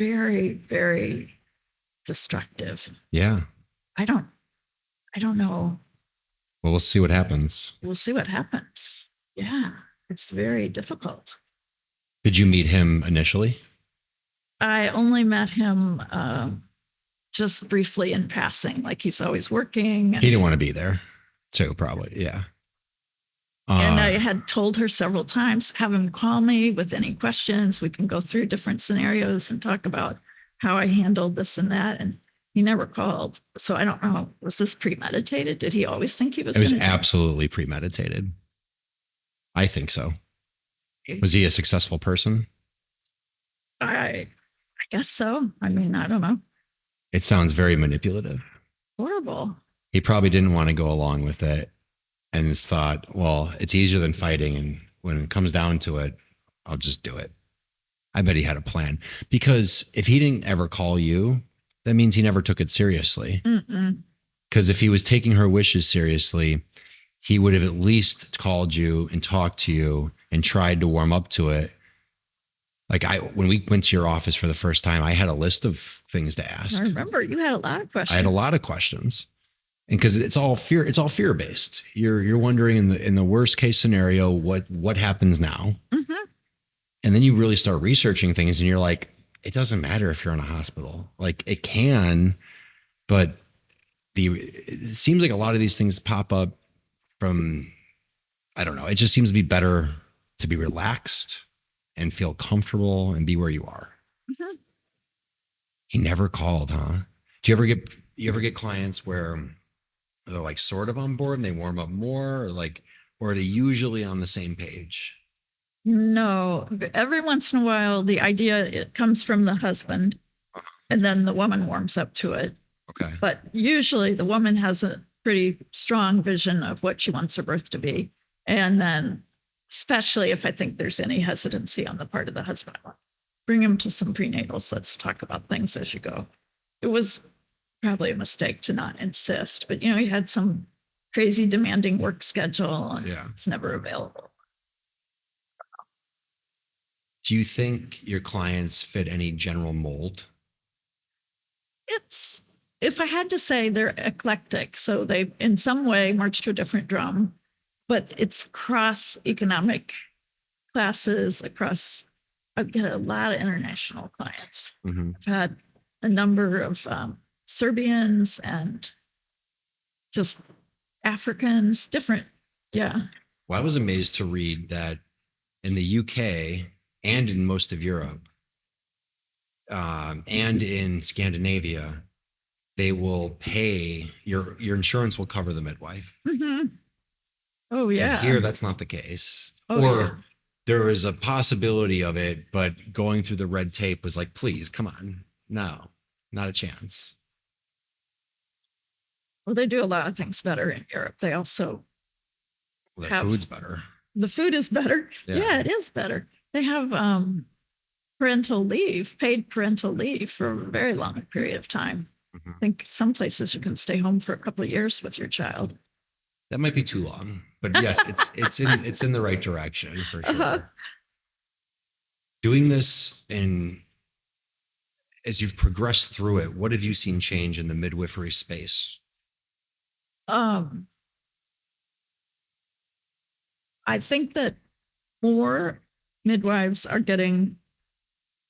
very, very destructive.
Yeah.
I don't know.
Well, we'll see what happens.
We'll see what happens. Yeah, it's very difficult.
Did you meet him initially?
I only met him just briefly in passing. Like he's always working.
He didn't want to be there too, probably. Yeah.
And I had told her several times, have him call me with any questions. We can go through different scenarios and talk about how I handled this and that. And he never called. So I don't know. Was this premeditated? Did he always think he was?
It was absolutely premeditated. I think so. Was he a successful person?
I guess so. I mean, I don't know.
It sounds very manipulative.
Horrible.
He probably didn't want to go along with it and just thought, well, it's easier than fighting. And when it comes down to it, I'll just do it. I bet he had a plan, because if he didn't ever call you, that means he never took it seriously. Because if he was taking her wishes seriously, he would have at least called you and talked to you and tried to warm up to it. Like when we went to your office for the first time, I had a list of things to ask.
I remember you had a lot of questions.
I had a lot of questions. And because it's all fear based. You're wondering in the worst case scenario, what happens now? And then you really start researching things and you're like, it doesn't matter if you're in a hospital. Like it can, but it seems like a lot of these things pop up from, I don't know. It just seems to be better to be relaxed and feel comfortable and be where you are. He never called, huh? Do you ever get clients where they're like sort of on board and they warm up more, or are they usually on the same page?
No, every once in a while, the idea, it comes from the husband and then the woman warms up to it.
Okay.
But usually the woman has a pretty strong vision of what she wants her birth to be. And then, especially if I think there's any hesitancy on the part of the husband, bring him to some prenatals. Let's talk about things as you go. It was probably a mistake to not insist, but he had some crazy demanding work schedule, and
Yeah.
it's never available.
Do you think your clients fit any general mold?
It's, if I had to say, they're eclectic. So they, in some way, march to a different drum, but it's cross economic classes, across, I get a lot of international clients.
Mm-hmm.
I've had a number of Serbians and just Africans, different. Yeah.
Well, I was amazed to read that in the UK and in most of Europe and in Scandinavia, they will pay your insurance will cover the midwife.
Mm-hmm. Oh,
And
yeah.
here, that's not the case.
Oh,
or
yeah.
there was a possibility of it, but going through the red tape was like, please, come on. No, not a chance.
Well, they do a lot of things better in Europe. They also,
Well, their
Have-
food's better.
the food is better.
Yeah.
Yeah, it is better. They have parental leave, paid parental leave for a very long period of time.
Mhm.
I think some places you can stay home for a couple of years with your child.
That might be too long, but yes, it's in the right direction for sure.
Uh-huh.
Doing this as you've progressed through it, what have you seen change in the midwifery space?
I think that more midwives are getting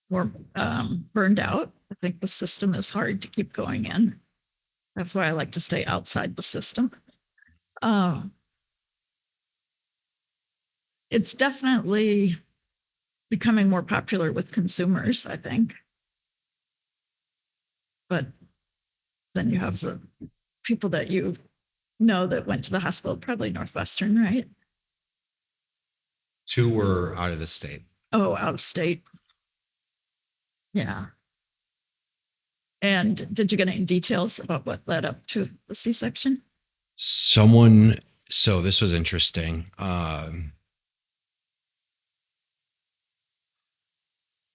more burned out. I think the system is hard to keep going in. That's why I like to stay outside the system. It's definitely becoming more popular with consumers, I think. But then you have the people that you know that went to the hospital, probably Northwestern, right?
2 were out of the state.
Oh, out of state. Yeah. And did you get any details about what led up to the C-section?
So this was interesting.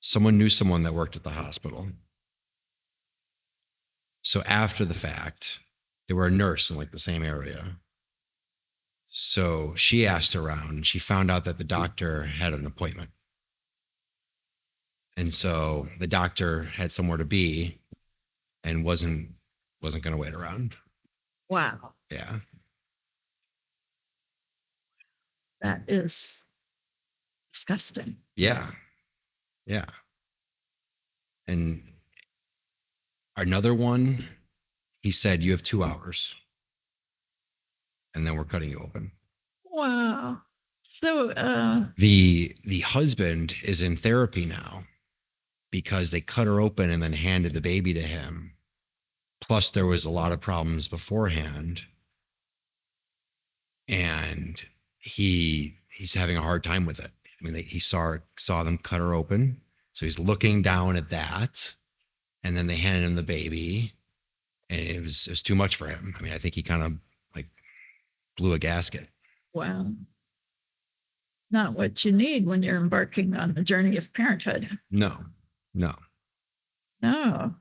Someone knew someone that worked at the hospital. So after the fact, they were a nurse in like the same area. So she asked around and she found out that the doctor had an appointment. And so the doctor had somewhere to be and wasn't going to wait around.
Wow.
Yeah.
That is disgusting.
Yeah. Yeah. And another one, he said, you have 2 hours and then we're cutting you open.
Wow. So
The husband is in therapy now because they cut her open and then handed the baby to him. Plus there was a lot of problems beforehand. And he's having a hard time with it. I mean, he saw them cut her open. So he's looking down at that. And then they handed him the baby. And it was too much for him. I mean, I think he kind of like blew a gasket.
wow. Not what you need when you're embarking on the journey of parenthood.
No.
No.
And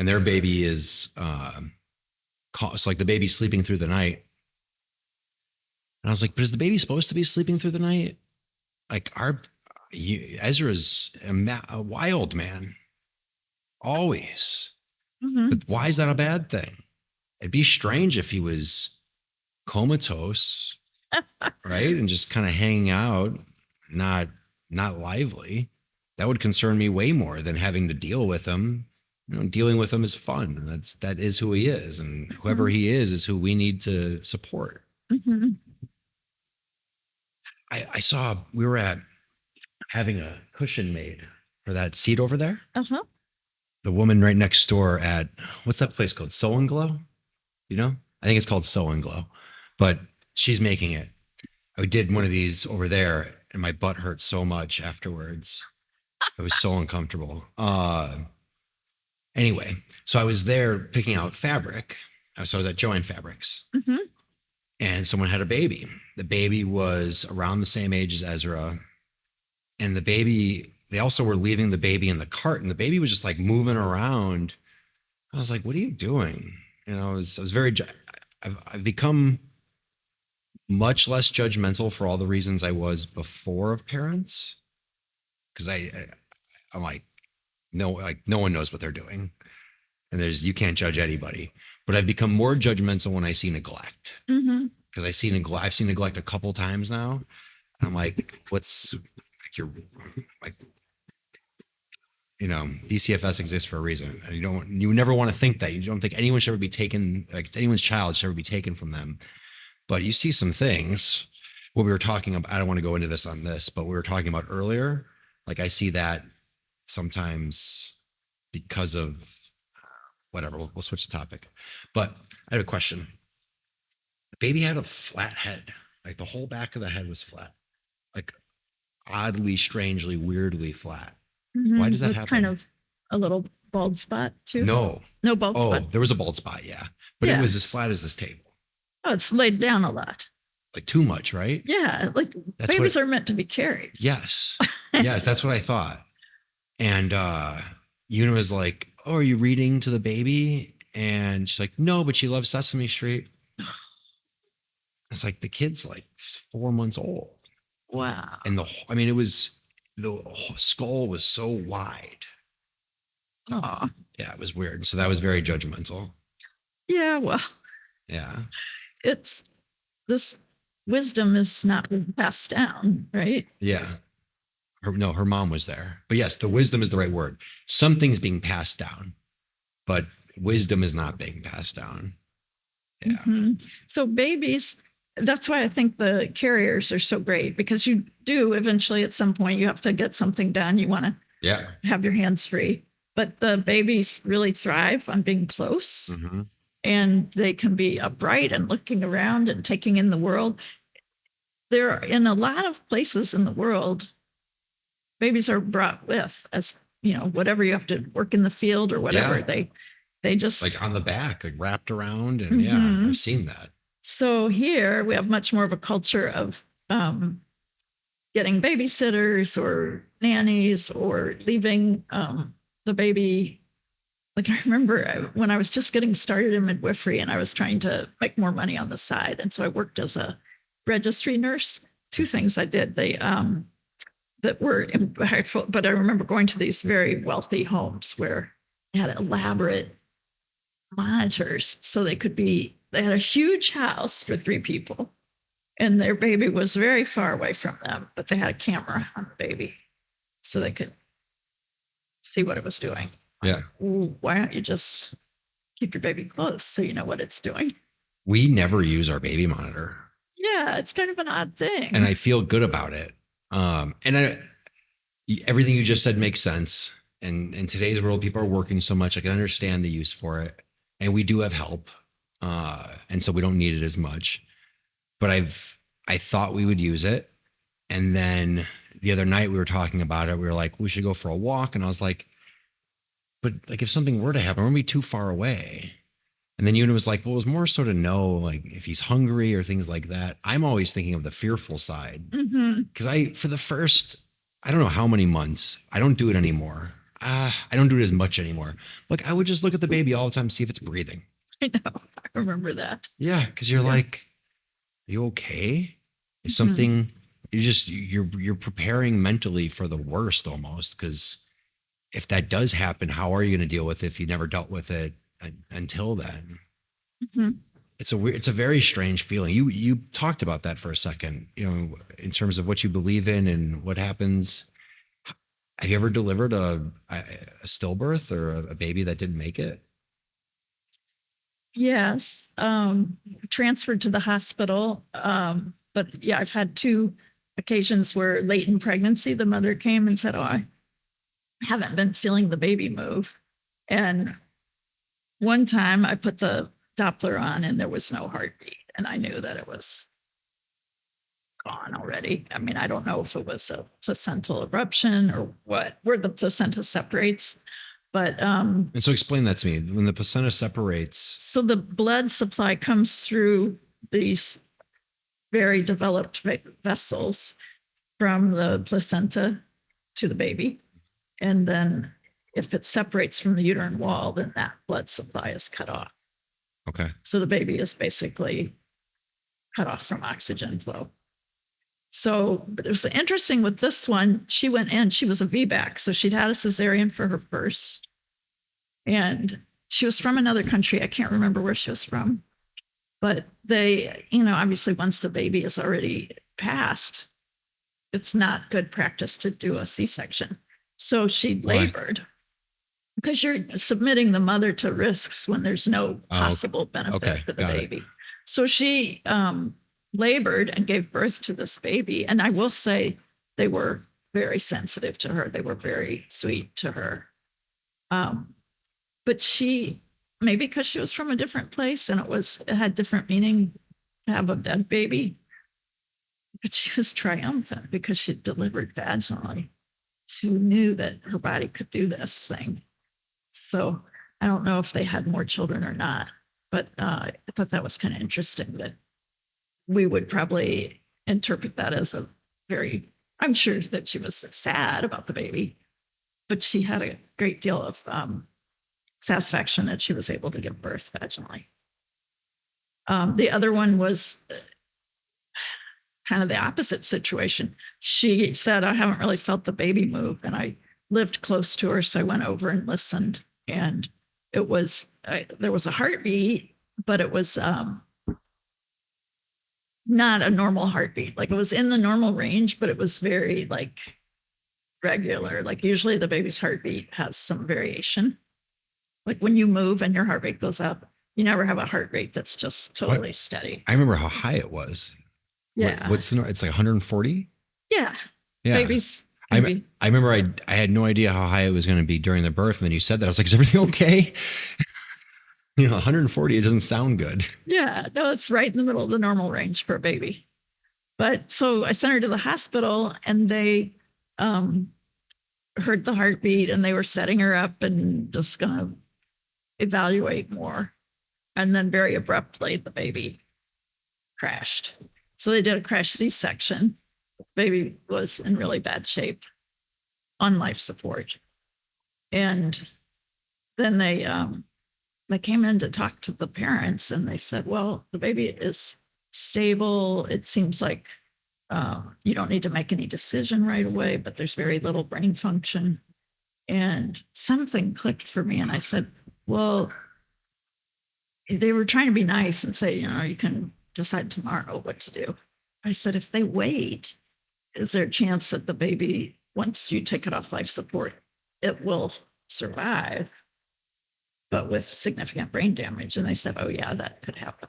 their baby is, it's like the baby's sleeping through the night. And I was like, but is the baby supposed to be sleeping through the night? Like Ezra's a wild man. Always.
Mhm.
But why is that a bad thing? It'd be strange if he was comatose, right? And just kind of hanging out, not lively. That would concern me way more than having to deal with him. You know, dealing with him is fun. And that is who he is. And whoever he is who we need to support.
Mm-hmm.
I saw we were having a cushion made for that seat over there.
Uh-huh.
The woman right next door at, what's that place called? Sew and Glow? You know? I think it's called Sew and Glow, but she's making it. I did one of these over there and my butt hurt so much afterwards. It was so uncomfortable. Anyway, so I was there picking out fabric. So I was at Joann Fabrics.
Mm-hmm.
And someone had a baby. The baby was around the same age as Ezra. And the baby, they also were leaving the baby in the cart and the baby was just like moving around. I was like, what are you doing? You know, I was very, I've become much less judgmental for all the reasons I was before of parents. Cause I'm like, no one knows what they're doing. And you can't judge anybody, but I've become more judgmental when I see neglect.
Mm-hmm.
Cause I've seen neglect a couple times now. I'm like, what's like, you're like, DCFS exists for a reason. And you never want to think that. You don't think anyone should ever be taken, like anyone's child should ever be taken from them. But you see some things, what we were talking about, I don't want to go into this on this, but we were talking about earlier. Like I see that sometimes because of whatever, we'll switch the topic. But I have a question. The baby had a flat head. Like the whole back of the head was flat. Like oddly, strangely, weirdly flat.
Mm-hmm.
Why does that
With
happen?
kind of a little bald spot too.
No.
Bald
Oh,
spot.
there was a bald spot, yeah. But
Yeah.
it was as flat as this table.
Oh, it's laid down a lot.
Like too much, right?
Yeah, like
That's
babies are meant to be carried.
Yes. Yes, that's what I thought. And Una was like, "Oh, are you reading to the baby?" And she's like, "No, but she loves Sesame Street." It's like the kid's like 4 months old.
Wow.
And it was the skull was so wide.
Oh,
Yeah, it was weird. So that was very judgmental.
yeah. Well,
Yeah.
it's this wisdom is not being passed down, right?
Yeah. Her mom was there. But yes, the wisdom is the right word. Something's being passed down, but wisdom is not being passed down. Yeah.
Mhm. So babies, that's why I think the carriers are so great, because you do eventually at some point you have to get something done. You want to
Yeah.
have your hands free, but the babies really thrive on being close,
Mm-hmm.
and they can be upright and looking around and taking in the world. There, in a lot of places in the world, babies are brought with, as whatever you have to work in the field or whatever.
Yeah.
They just
Like on the back, like wrapped around. And yeah,
Mhm.
I've seen that.
So here we have much more of a culture of getting babysitters or nannies or leaving the baby. Like I remember when I was just getting started in midwifery and I was trying to make more money on the side. And so I worked as a registry nurse. Two things I did. They that were impactful, but I remember going to these very wealthy homes where they had elaborate monitors so they had a huge house for 3 people and their baby was very far away from them, but they had a camera on the baby so they could see what it was doing.
Yeah.
Ooh, why don't you just keep your baby close so you know what it's doing?
We never use our baby monitor.
Yeah, it's kind of an odd thing.
And I feel good about it. Everything you just said makes sense. And in today's world, people are working so much. I can understand the use for it. And we do have help. And so we don't need it as much. But I thought we would use it. And then the other night we were talking about it. We were like, we should go for a walk. And I was like, but like if something were to happen, we're gonna be too far away. And then Una was like, well, it was more so to know like if he's hungry or things like that. I'm always thinking of the fearful side. Because for the first, I don't know how many months, I don't do it anymore. I don't do it as much anymore. Like I would just look at the baby all the time, see if it's breathing.
I know. I remember that.
Yeah. Cause you're like, are you okay? Is something you're preparing mentally for the worst almost. Cause if that does happen, how are you going to deal with it if you never dealt with it until then?
Mhm.
It's a very strange feeling. You talked about that for a second, in terms of what you believe in and what happens. Have you ever delivered a stillbirth or a baby that didn't make it?
Yes. Transferred to the hospital. But yeah, I've had 2 occasions where late in pregnancy, the mother came and said, oh, I haven't been feeling the baby move. And one time I put the Doppler on and there was no heartbeat. And I knew that it was gone already. I mean, I don't know if it was a placental eruption or what, where the placenta separates. But
And so explain that to me. When the placenta separates.
so the blood supply comes through these very developed vessels from the placenta to the baby. And then if it separates from the uterine wall, then that blood supply is cut off.
Okay.
So the baby is basically cut off from oxygen flow. So, but it was interesting with this one. She went in, she was a VBAC. So she'd had a cesarean for her first. And she was from another country. I can't remember where she was from. But they, obviously once the baby is already passed, it's not good practice to do a C-section. So she labored because you're submitting the mother to risks when there's no possible benefit for the baby. So she labored and gave birth to this baby. And I will say they were very sensitive to her. They were very sweet to her. But she, maybe because she was from a different place and it had different meaning to have a dead baby, but she was triumphant because she delivered vaginally. She knew that her body could do this thing. So I don't know if they had more children or not, but I thought that was kind of interesting that we would probably interpret that as I'm sure that she was sad about the baby, but she had a great deal of satisfaction that she was able to give birth vaginally. The other one was kind of the opposite situation. She said, I haven't really felt the baby move. And I lived close to her. So I went over and listened. And it was, there was a heartbeat, but it was not a normal heartbeat. Like it was in the normal range, but it was very regular. Like usually the baby's heartbeat has some variation. Like when you move and your heart rate goes up, you never have a heart rate that's just totally steady.
I remember how high it was.
Yeah.
What's the, it's like 140?
Yeah. Babies.
I remember I had no idea how high it was going to be during the birth. And then you said that. I was like, is everything okay? 140, it doesn't sound good.
Yeah. No, it's right in the middle of the normal range for a baby. But so I sent her to the hospital and they heard the heartbeat and they were setting her up and just going to evaluate more. And then very abruptly, the baby crashed. So they did a crash C-section. The baby was in really bad shape on life support. And then they came in to talk to the parents and they said, well, the baby is stable. It seems like you don't need to make any decision right away, but there's very little brain function. And something clicked for me. And I said, well, they were trying to be nice and say, you can decide tomorrow what to do. I said, if they wait, is there a chance that the baby, once you take it off life support, it will survive, but with significant brain damage? And they said, oh yeah, that could happen.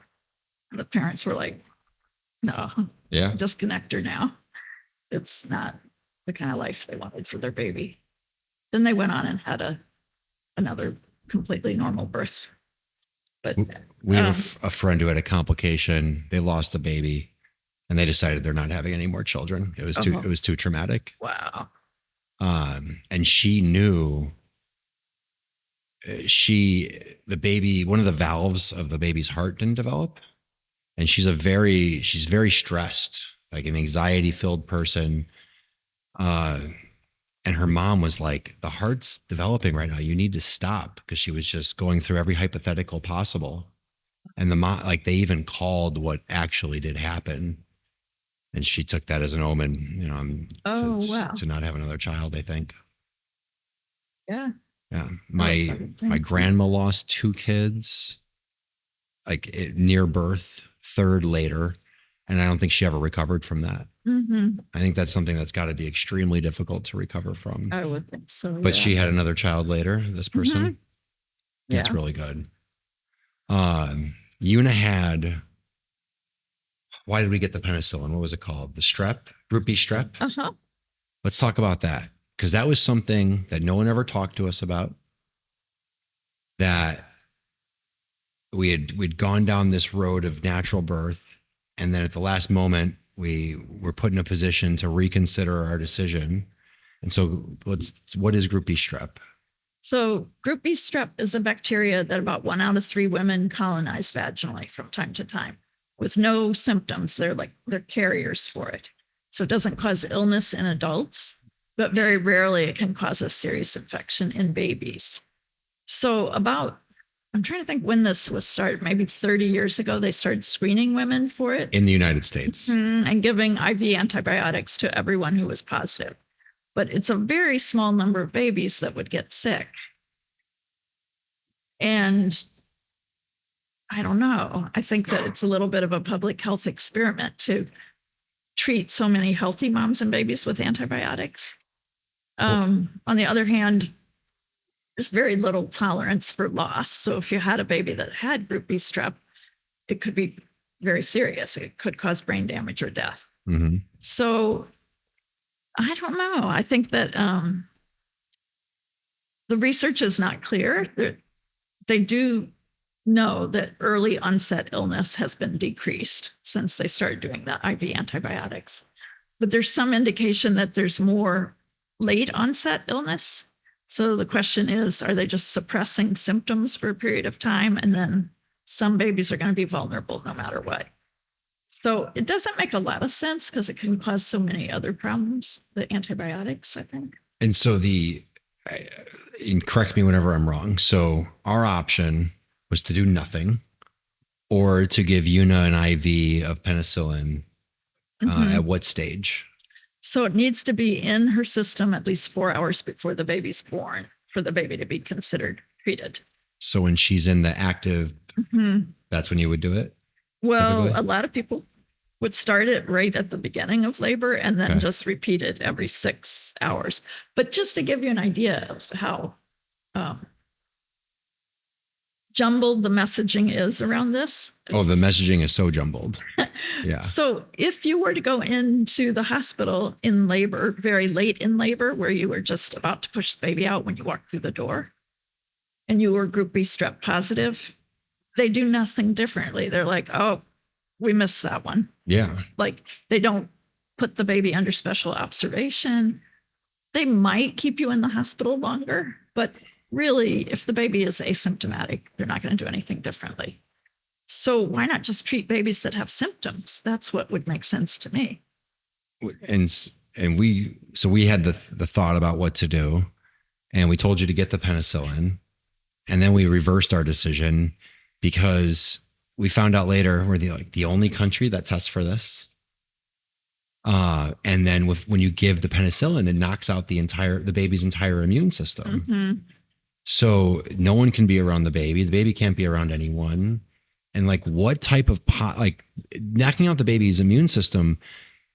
And the parents were like, no, disconnect her now. It's not the kind of life they wanted for their baby. Then they went on and had another completely normal birth. But
we have a friend who had a complication. They lost the baby and they decided they're not having any more children. It was too traumatic.
Wow.
And she knew the baby, one of the valves of the baby's heart didn't develop. And she's very stressed, like an anxiety filled person. And her mom was like, the heart's developing right now. You need to stop, because she was just going through every hypothetical possible. And the mom, they even called what actually did happen. And she took that as an omen, to not have another child, I think.
Yeah.
Yeah. My grandma lost 2 kids, near birth, 3rd later. And I don't think she ever recovered from that. Mm-hmm. I think that's something that's got to be extremely difficult to recover from.
I would think so.
But she had another child later, this person. Mm-hmm. That's really good. Una had, why did we get the penicillin? What was it called? The strep? Group B strep? Uh-huh. Let's talk about that. Because that was something that no one ever talked to us about. That we'd gone down this road of natural birth. And then at the last moment, we were put in a position to reconsider our decision. And so what is Group B strep?
So Group B strep is a bacteria that about 1 out of 3 women colonize vaginally from time to time with no symptoms. They're carriers for it. So it doesn't cause illness in adults, but very rarely it can cause a serious infection in babies. So about I'm trying to think when this was started. Maybe 30 years ago, they started screening women for it
In the United States.
and giving IV antibiotics to everyone who was positive. But it's a very small number of babies that would get sick. And I don't know. I think that it's a little bit of a public health experiment to treat so many healthy moms and babies with antibiotics. On the other hand, there's very little tolerance for loss. So if you had a baby that had group B strep, it could be very serious. It could cause brain damage or death.
Mm-hmm.
So I don't know. I think that the research is not clear. They do know that early onset illness has been decreased since they started doing the IV antibiotics. But there's some indication that there's more late onset illness. So the question is, are they just suppressing symptoms for a period of time? And then some babies are going to be vulnerable no matter what. So it doesn't make a lot of sense because it can cause so many other problems, the antibiotics, I think.
And so and correct me whenever I'm wrong. So our option was to do nothing or to give Una an IV of penicillin at what stage?
So it needs to be in her system at least 4 hours before the baby's born for the baby to be considered treated.
So when she's in the active, that's when you would do it?
Well,
typically?
a lot of people would start it right at the beginning of labor and then just repeat it every 6 hours. But just to give you an idea of how jumbled the messaging is around this.
Oh, the messaging is so jumbled. Yeah.
So if you were to go into the hospital in labor, very late in labor, where you were just about to push the baby out when you walked through the door, and you were group B strep positive, they do nothing differently. They're like, oh, we missed that one.
Yeah.
Like they don't put the baby under special observation. They might keep you in the hospital longer, but really, if the baby is asymptomatic, they're not going to do anything differently. So why not just treat babies that have symptoms? That's what would make sense to me.
And we had the thought about what to do, and we told you to get the penicillin, and then we reversed our decision because we found out later we're the only country that tests for this. And then when you give the penicillin, it knocks out the baby's entire immune system.
Mm-hmm.
So no one can be around the baby. The baby can't be around anyone. And like what type of knocking out the baby's immune system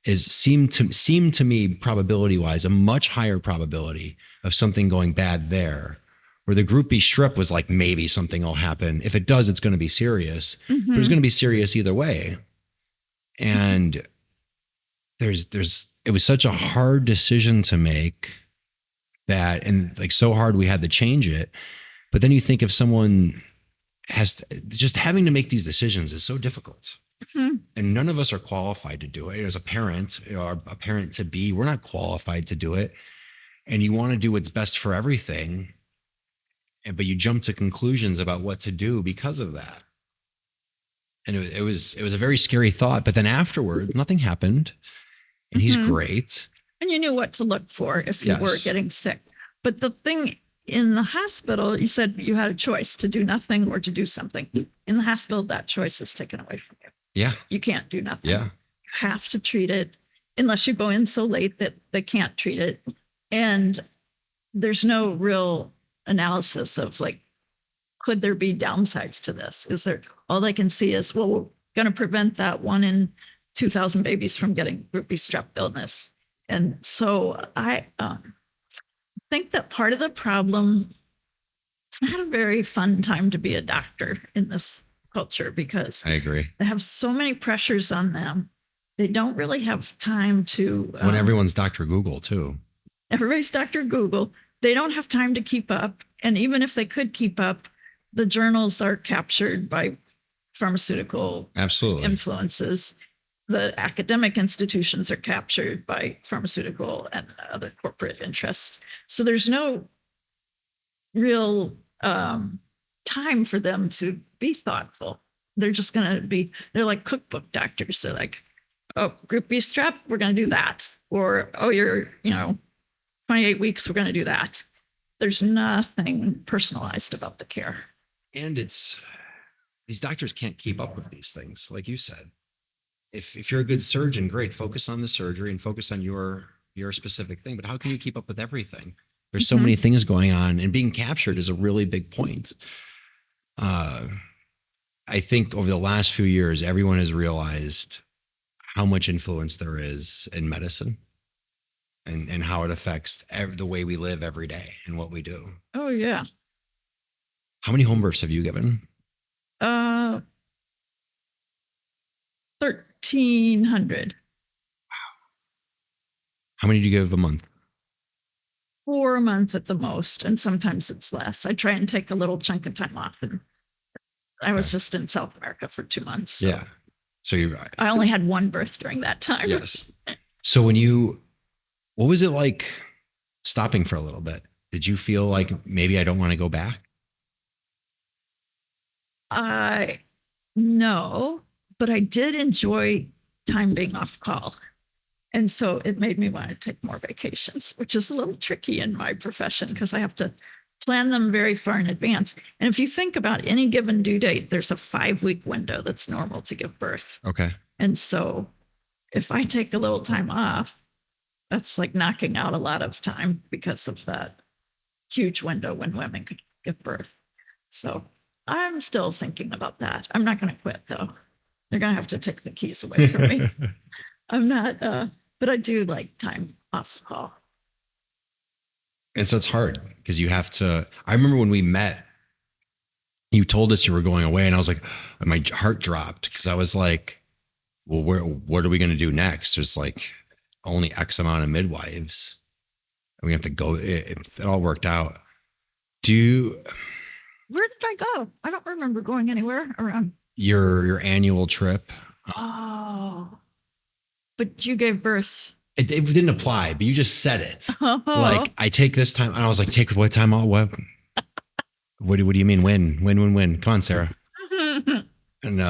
seemed to me probability wise a much higher probability of something going bad there. Where the group B strep was like maybe something will happen. If it does, it's going to be serious.
Mm-hmm.
But it's going to be serious either way. And it was such a hard decision to make and like so hard we had to change it. But then you think if someone just having to make these decisions is so difficult. Mm-hmm. And none of us are qualified to do it. As a parent, or a parent to be, we're not qualified to do it. And you want to do what's best for everything. But you jump to conclusions about what to do because of that. And it was a very scary thought. But then afterward, nothing happened. And he's great.
And you knew what to look for if you were getting sick. But the thing in the hospital, you said you had a choice to do nothing or to do something. In the hospital, that choice is taken away from you.
Yeah.
You can't do nothing.
Yeah.
You have to treat it unless you go in so late that they can't treat it. And there's no real analysis of like, could there be downsides to this? All they can see is, well, we're going to prevent that 1 in 2,000 babies from getting group B strep illness. And so I think that part of the problem, it's not a very fun time to be a doctor in this culture because
I agree.
They have so many pressures on them. They don't really have time to.
When everyone's Dr. Google too.
Everybody's Dr. Google. They don't have time to keep up. And even if they could keep up, the journals are captured by pharmaceutical influences. The academic institutions are captured by pharmaceutical and other corporate interests. So there's no real time for them to be thoughtful. They're just going to they're like cookbook doctors. They're like, oh, group B strep, we're going to do that. Or, oh, you're, 28 weeks, we're going to do that. There's nothing personalized about the care.
And these doctors can't keep up with these things. Like you said, if you're a good surgeon, great, focus on the surgery and focus on your specific thing. But how can you keep up with everything? There's so many things going on, and being captured is a really big point. I think over the last few years, everyone has realized how much influence there is in medicine and how it affects the way we live every day and what we do.
Oh yeah.
How many home births have you given?
1,300.
How many do you give a month?
4 a month at the most, and sometimes it's less. I try and take a little chunk of time off, and I was just in South America for 2 months. So
Yeah. So you
I only had one birth during that time.
yes. So what was it like stopping for a little bit? Did you feel like maybe I don't want to go back?
No, but I did enjoy time being off call. And so it made me want to take more vacations, which is a little tricky in my profession because I have to plan them very far in advance. And if you think about any given due date, there's a 5-week window that's normal to give birth.
Okay.
And so if I take a little time off, that's like knocking out a lot of time because of that huge window when women could give birth. So I'm still thinking about that. I'm not going to quit though. They're going to have to take the keys away from me. I'm not, but I do like time off call.
And so it's hard because you have to. I remember when we met, you told us you were going away, and I was like, my heart dropped because I was like, well, what are we going to do next? There's like only X amount of midwives. And we have to go. It all worked out.
Where did I go? I don't remember going anywhere around.
Your annual trip?
Oh, but you gave birth.
It didn't apply, but you just said it.
Oh.
Like, I take this time, and I was like, take what time off? What do you mean? When? Come on, Sarah. And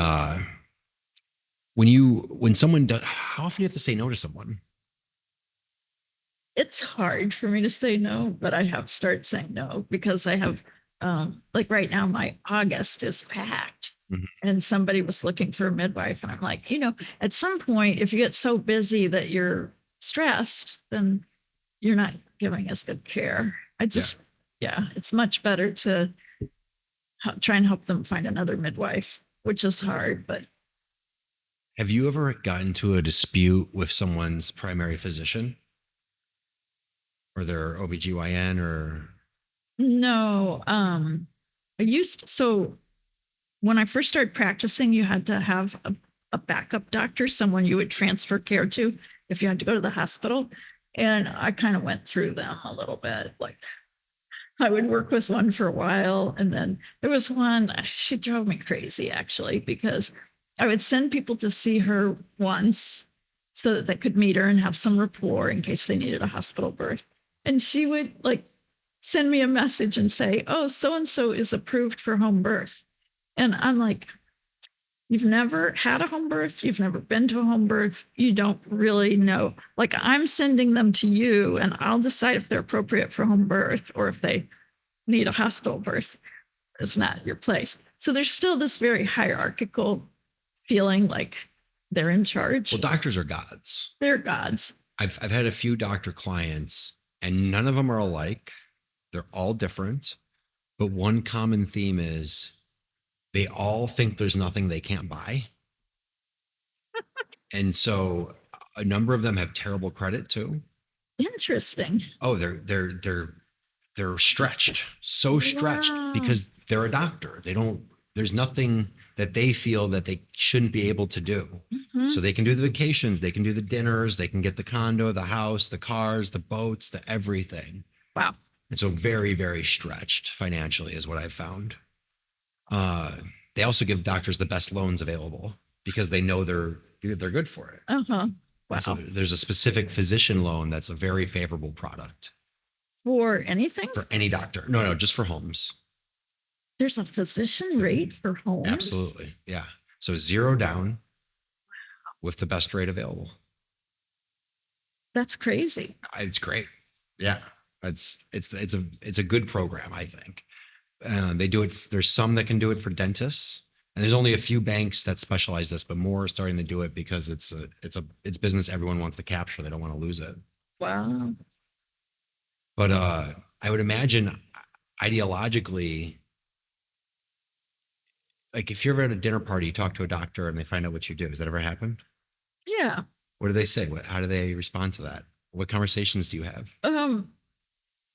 when someone does, how often do you have to say no to someone?
It's hard for me to say no, but I have started saying no because I have, like right now, my August is packed. And somebody was looking for a midwife. And I'm like, at some point, if you get so busy that you're stressed, then you're not giving us good care. It's much better to try and help them find another midwife, which is hard. But
have you ever gotten into a dispute with someone's primary physician or their OBGYN or?
No, so when I first started practicing, you had to have a backup doctor, someone you would transfer care to if you had to go to the hospital. And I kind of went through them a little bit. Like I would work with one for a while. And then there was one, she drove me crazy actually, because I would send people to see her once so that they could meet her and have some rapport in case they needed a hospital birth. And she would like send me a message and say, oh, so-and-so is approved for home birth. And I'm like, you've never had a home birth. You've never been to a home birth. You don't really know. Like I'm sending them to you and I'll decide if they're appropriate for home birth or if they need a hospital birth. It's not your place. So there's still this very hierarchical feeling like they're in charge.
Well, doctors are gods.
They're gods.
I've had a few doctor clients and none of them are alike. They're all different. But one common theme is they all think there's nothing they can't buy. And so a number of them have terrible credit too.
Interesting.
Oh, they're stretched, so stretched because they're a doctor. There's nothing that they feel that they shouldn't be able to do. So they can do the vacations, they can do the dinners, they can get the condo, the house, the cars, the boats, the everything.
Wow.
And so very, very stretched financially is what I've found. They also give doctors the best loans available because they know they're good for it.
Uh-huh. Wow.
So there's a specific physician loan that's a very favorable product.
For anything?
For any doctor. No, just for homes.
There's a physician rate for homes?
Absolutely. Yeah. So 0 down with the best rate available.
That's crazy.
It's great. Yeah. It's a good program, I think. They do it. There's some that can do it for dentists, and there's only a few banks that specialize this, but more are starting to do it because it's business everyone wants to capture. They don't want to lose it.
Wow.
But I would imagine ideologically, like if you're ever at a dinner party, you talk to a doctor and they find out what you do. Has that ever happened?
Yeah.
What do they say? How do they respond to that? What conversations do you have?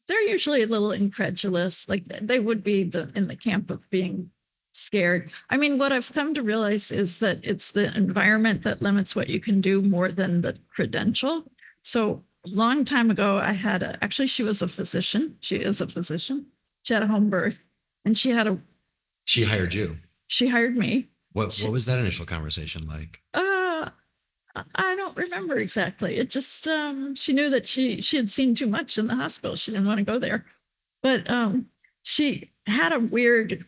They're usually a little incredulous. Like they would be in the camp of being scared. I mean, what I've come to realize is that it's the environment that limits what you can do more than the credential. So a long time ago, I had actually, she was a physician. She is a physician. She had a home birth and
She hired you.
she hired me.
What was that initial conversation like?
I don't remember exactly. It just she knew that she had seen too much in the hospital. She didn't want to go there. But she had a weird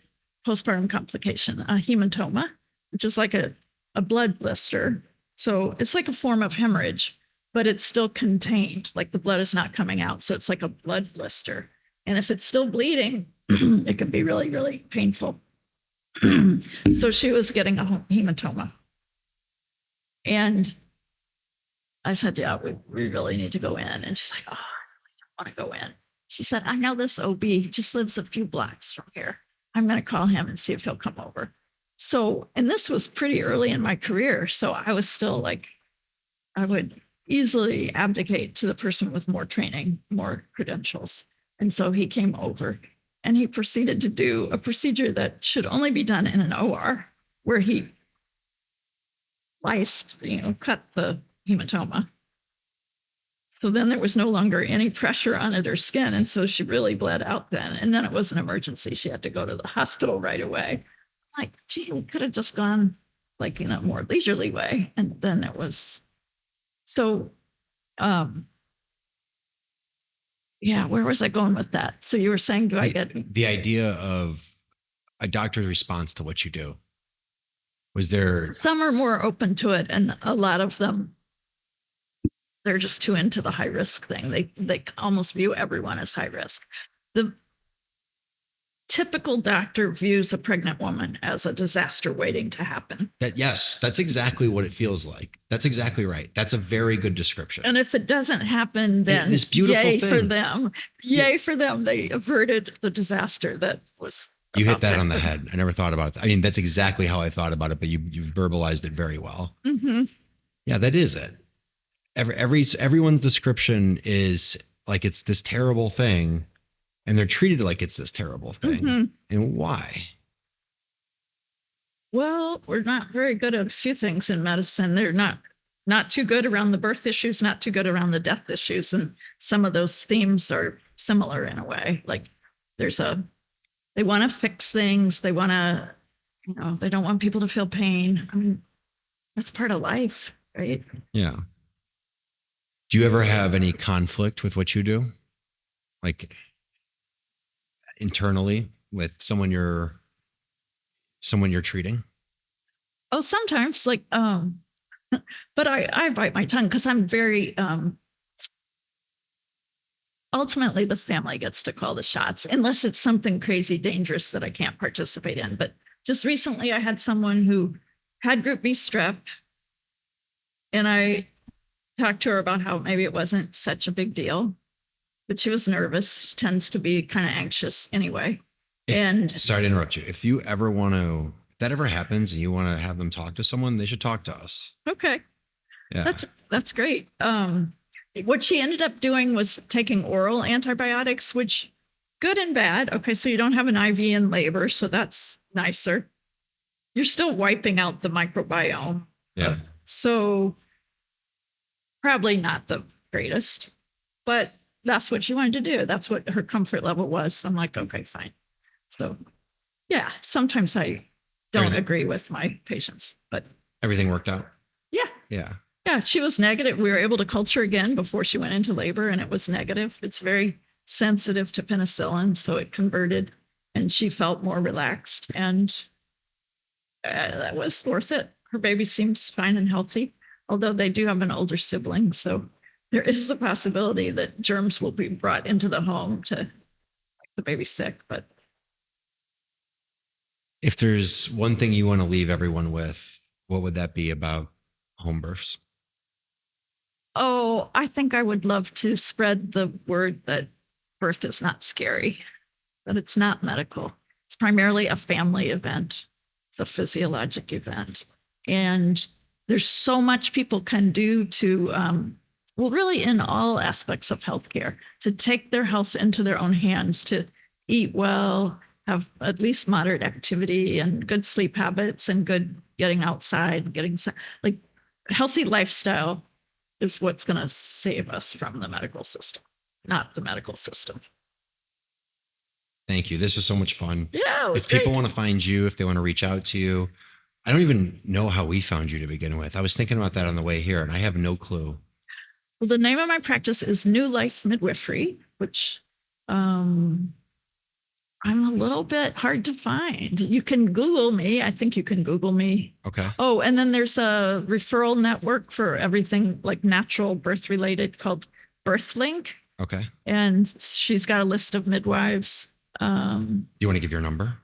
postpartum complication, a hematoma, which is like a blood blister. So it's like a form of hemorrhage, but it's still contained. Like the blood is not coming out. So it's like a blood blister. And if it's still bleeding, it can be really, really painful. So she was getting a hematoma. And I said, yeah, we really need to go in. And she's like, oh, I really don't want to go in. She said, I know this OB, he just lives a few blocks from here. I'm going to call him and see if he'll come over. So, and this was pretty early in my career. So I was still like, I would easily abdicate to the person with more training, more credentials. And so he came over and he proceeded to do a procedure that should only be done in an OR, where he cut the hematoma. So then there was no longer any pressure on it or skin. And so she really bled out then. And then it was an emergency. She had to go to the hospital right away. Like, gee, we could have just gone like in a more leisurely way. And then it was so, yeah, where was I going with that? So you were saying, do I get
the idea of a doctor's response to what you do? Was there
some are more open to it, and a lot of them, they're just too into the high risk thing. They almost view everyone as high risk. The typical doctor views a pregnant woman as a disaster waiting to happen.
Yes, that's exactly what it feels like. That's exactly right. That's a very good description.
And if it doesn't happen, then
this beautiful
yay
thing
for them. Yay for them. They averted the disaster that was.
You hit that on the head. I never thought about it. I mean, that's exactly how I thought about it, but you verbalized it very well.
Mm-hmm.
Yeah, that is it. Everyone's description is like it's this terrible thing, and they're treated like it's this terrible thing.
Mm-hmm.
And why?
Well, we're not very good at a few things in medicine. They're not too good around the birth issues, not too good around the death issues, and some of those themes are similar in a way. Like they want to fix things. They want to, they don't want people to feel pain. I mean, that's part of life, right?
Yeah. Do you ever have any conflict with what you do? Like internally with someone you're treating?
Oh, sometimes but I bite my tongue because I'm very, ultimately the family gets to call the shots unless it's something crazy dangerous that I can't participate in. But just recently I had someone who had group B strep, and I talked to her about how maybe it wasn't such a big deal, but she was nervous. She tends to be kind of anxious anyway.
Sorry to interrupt you. If you ever if that ever happens and you want to have them talk to someone, they should talk to us.
Okay.
Yeah.
That's great. What she ended up doing was taking oral antibiotics, which good and bad. Okay, so you don't have an IV in labor, so that's nicer. You're still wiping out the microbiome.
Yeah.
So probably not the greatest, but that's what she wanted to do. That's what her comfort level was. I'm like, okay, fine. So yeah, sometimes I don't agree with my patients, but
everything worked out.
Yeah.
Yeah.
Yeah, she was negative. We were able to culture again before she went into labor, and it was negative. It's very sensitive to penicillin, so it converted, and she felt more relaxed, and that was worth it. Her baby seems fine and healthy, although they do have an older sibling, so there is the possibility that germs will be brought into the home to make the baby sick, but
If there's one thing you want to leave everyone with, what would that be about home births?
Oh, I think I would love to spread the word that birth is not scary, that it's not medical. It's primarily a family event. It's a physiologic event. And there's so much people can do to, well, really in all aspects of healthcare, to take their health into their own hands, to eat well, have at least moderate activity and good sleep habits and good getting outside, like healthy lifestyle is what's going to save us from the medical system, not the medical system.
Thank you. This was so much fun.
Yeah, it was
If people
great.
want to find you, if they want to reach out to you, I don't even know how we found you to begin with. I was thinking about that on the way here, and I have no clue.
Well, the name of my practice is New Life Midwifery, which I'm a little bit hard to find. You can Google me. I think you can Google me.
Okay.
Oh, and then there's a referral network for everything like natural birth related called BirthLink.
Okay.
And she's got a list of midwives.
Do you want to give your number?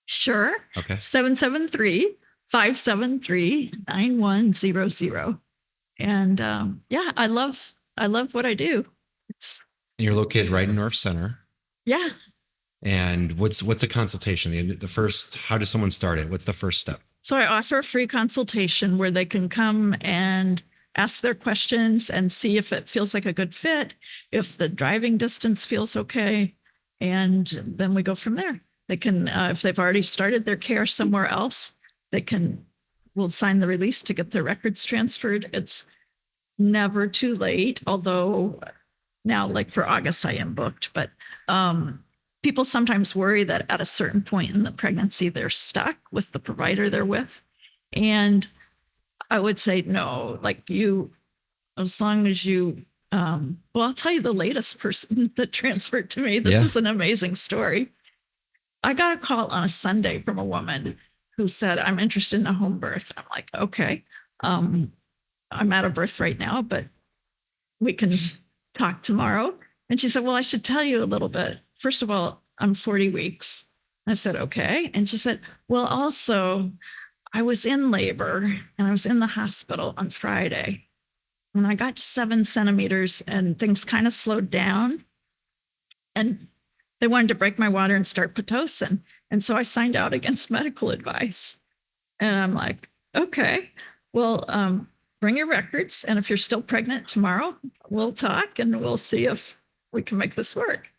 Sure.
Okay.
773-573-9100. And yeah, I love what I do. It's
And you're located right in North Center.
yeah.
And what's a consultation? The first, how does someone start it? What's the first step?
So I offer a free consultation where they can come and ask their questions and see if it feels like a good fit, if the driving distance feels okay, and then we go from there. They can, if they've already started their care somewhere else, we'll sign the release to get their records transferred. It's never too late, although now, like for August, I am booked, but people sometimes worry that at a certain point in the pregnancy, they're stuck with the provider they're with. And I would say, no, like as long as you, well, I'll tell you the latest person that transferred to me. This is an amazing story. I got a call on a Sunday from a woman who said, I'm interested in a home birth. I'm like, okay, I'm at a birth right now, but we can talk tomorrow. And she said, well, I should tell you a little bit. First of all, I'm 40 weeks. I said, okay. And she said, well, also, I was in labor and I was in the hospital on Friday. When I got to 7 centimeters and things kind of slowed down, and they wanted to break my water and start Pitocin. And so I signed out against medical advice. And I'm like, okay, well, bring your records. And if you're still pregnant tomorrow, we'll talk and we'll see if we can make this work.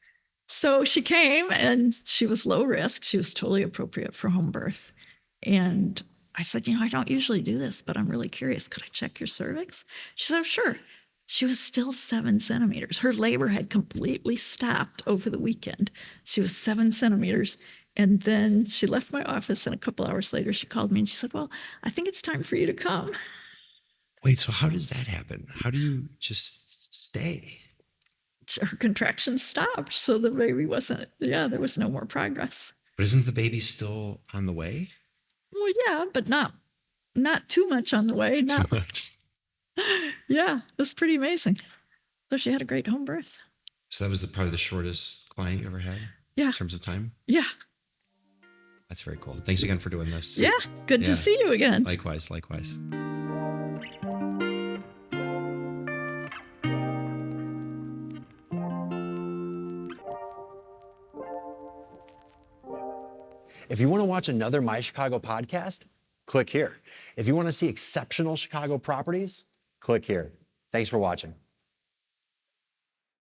So she came and she was low risk. She was totally appropriate for home birth. And I said, I don't usually do this, but I'm really curious. Could I check your cervix? She said, oh, sure. She was still 7 centimeters. Her labor had completely stopped over the weekend. She was 7 centimeters. And then she left my office, and a couple hours later, she called me and she said, well, I think it's time for you to come.
Wait, so how does that happen? How do you just stay?
Her contractions stopped. So the baby there was no more progress.
But isn't the baby still on the way?
Well, yeah, but not too much on the way.
Too much.
Yeah, it was pretty amazing. So she had a great home birth.
So that was probably the shortest client you ever had?
Yeah.
In terms of time?
Yeah.
That's very cool. Thanks again for doing this.
Yeah. Good to see you again.
Likewise, likewise.
If you want to watch another My Chicago podcast, click here. If you want to see exceptional Chicago properties, click here. Thanks for watching.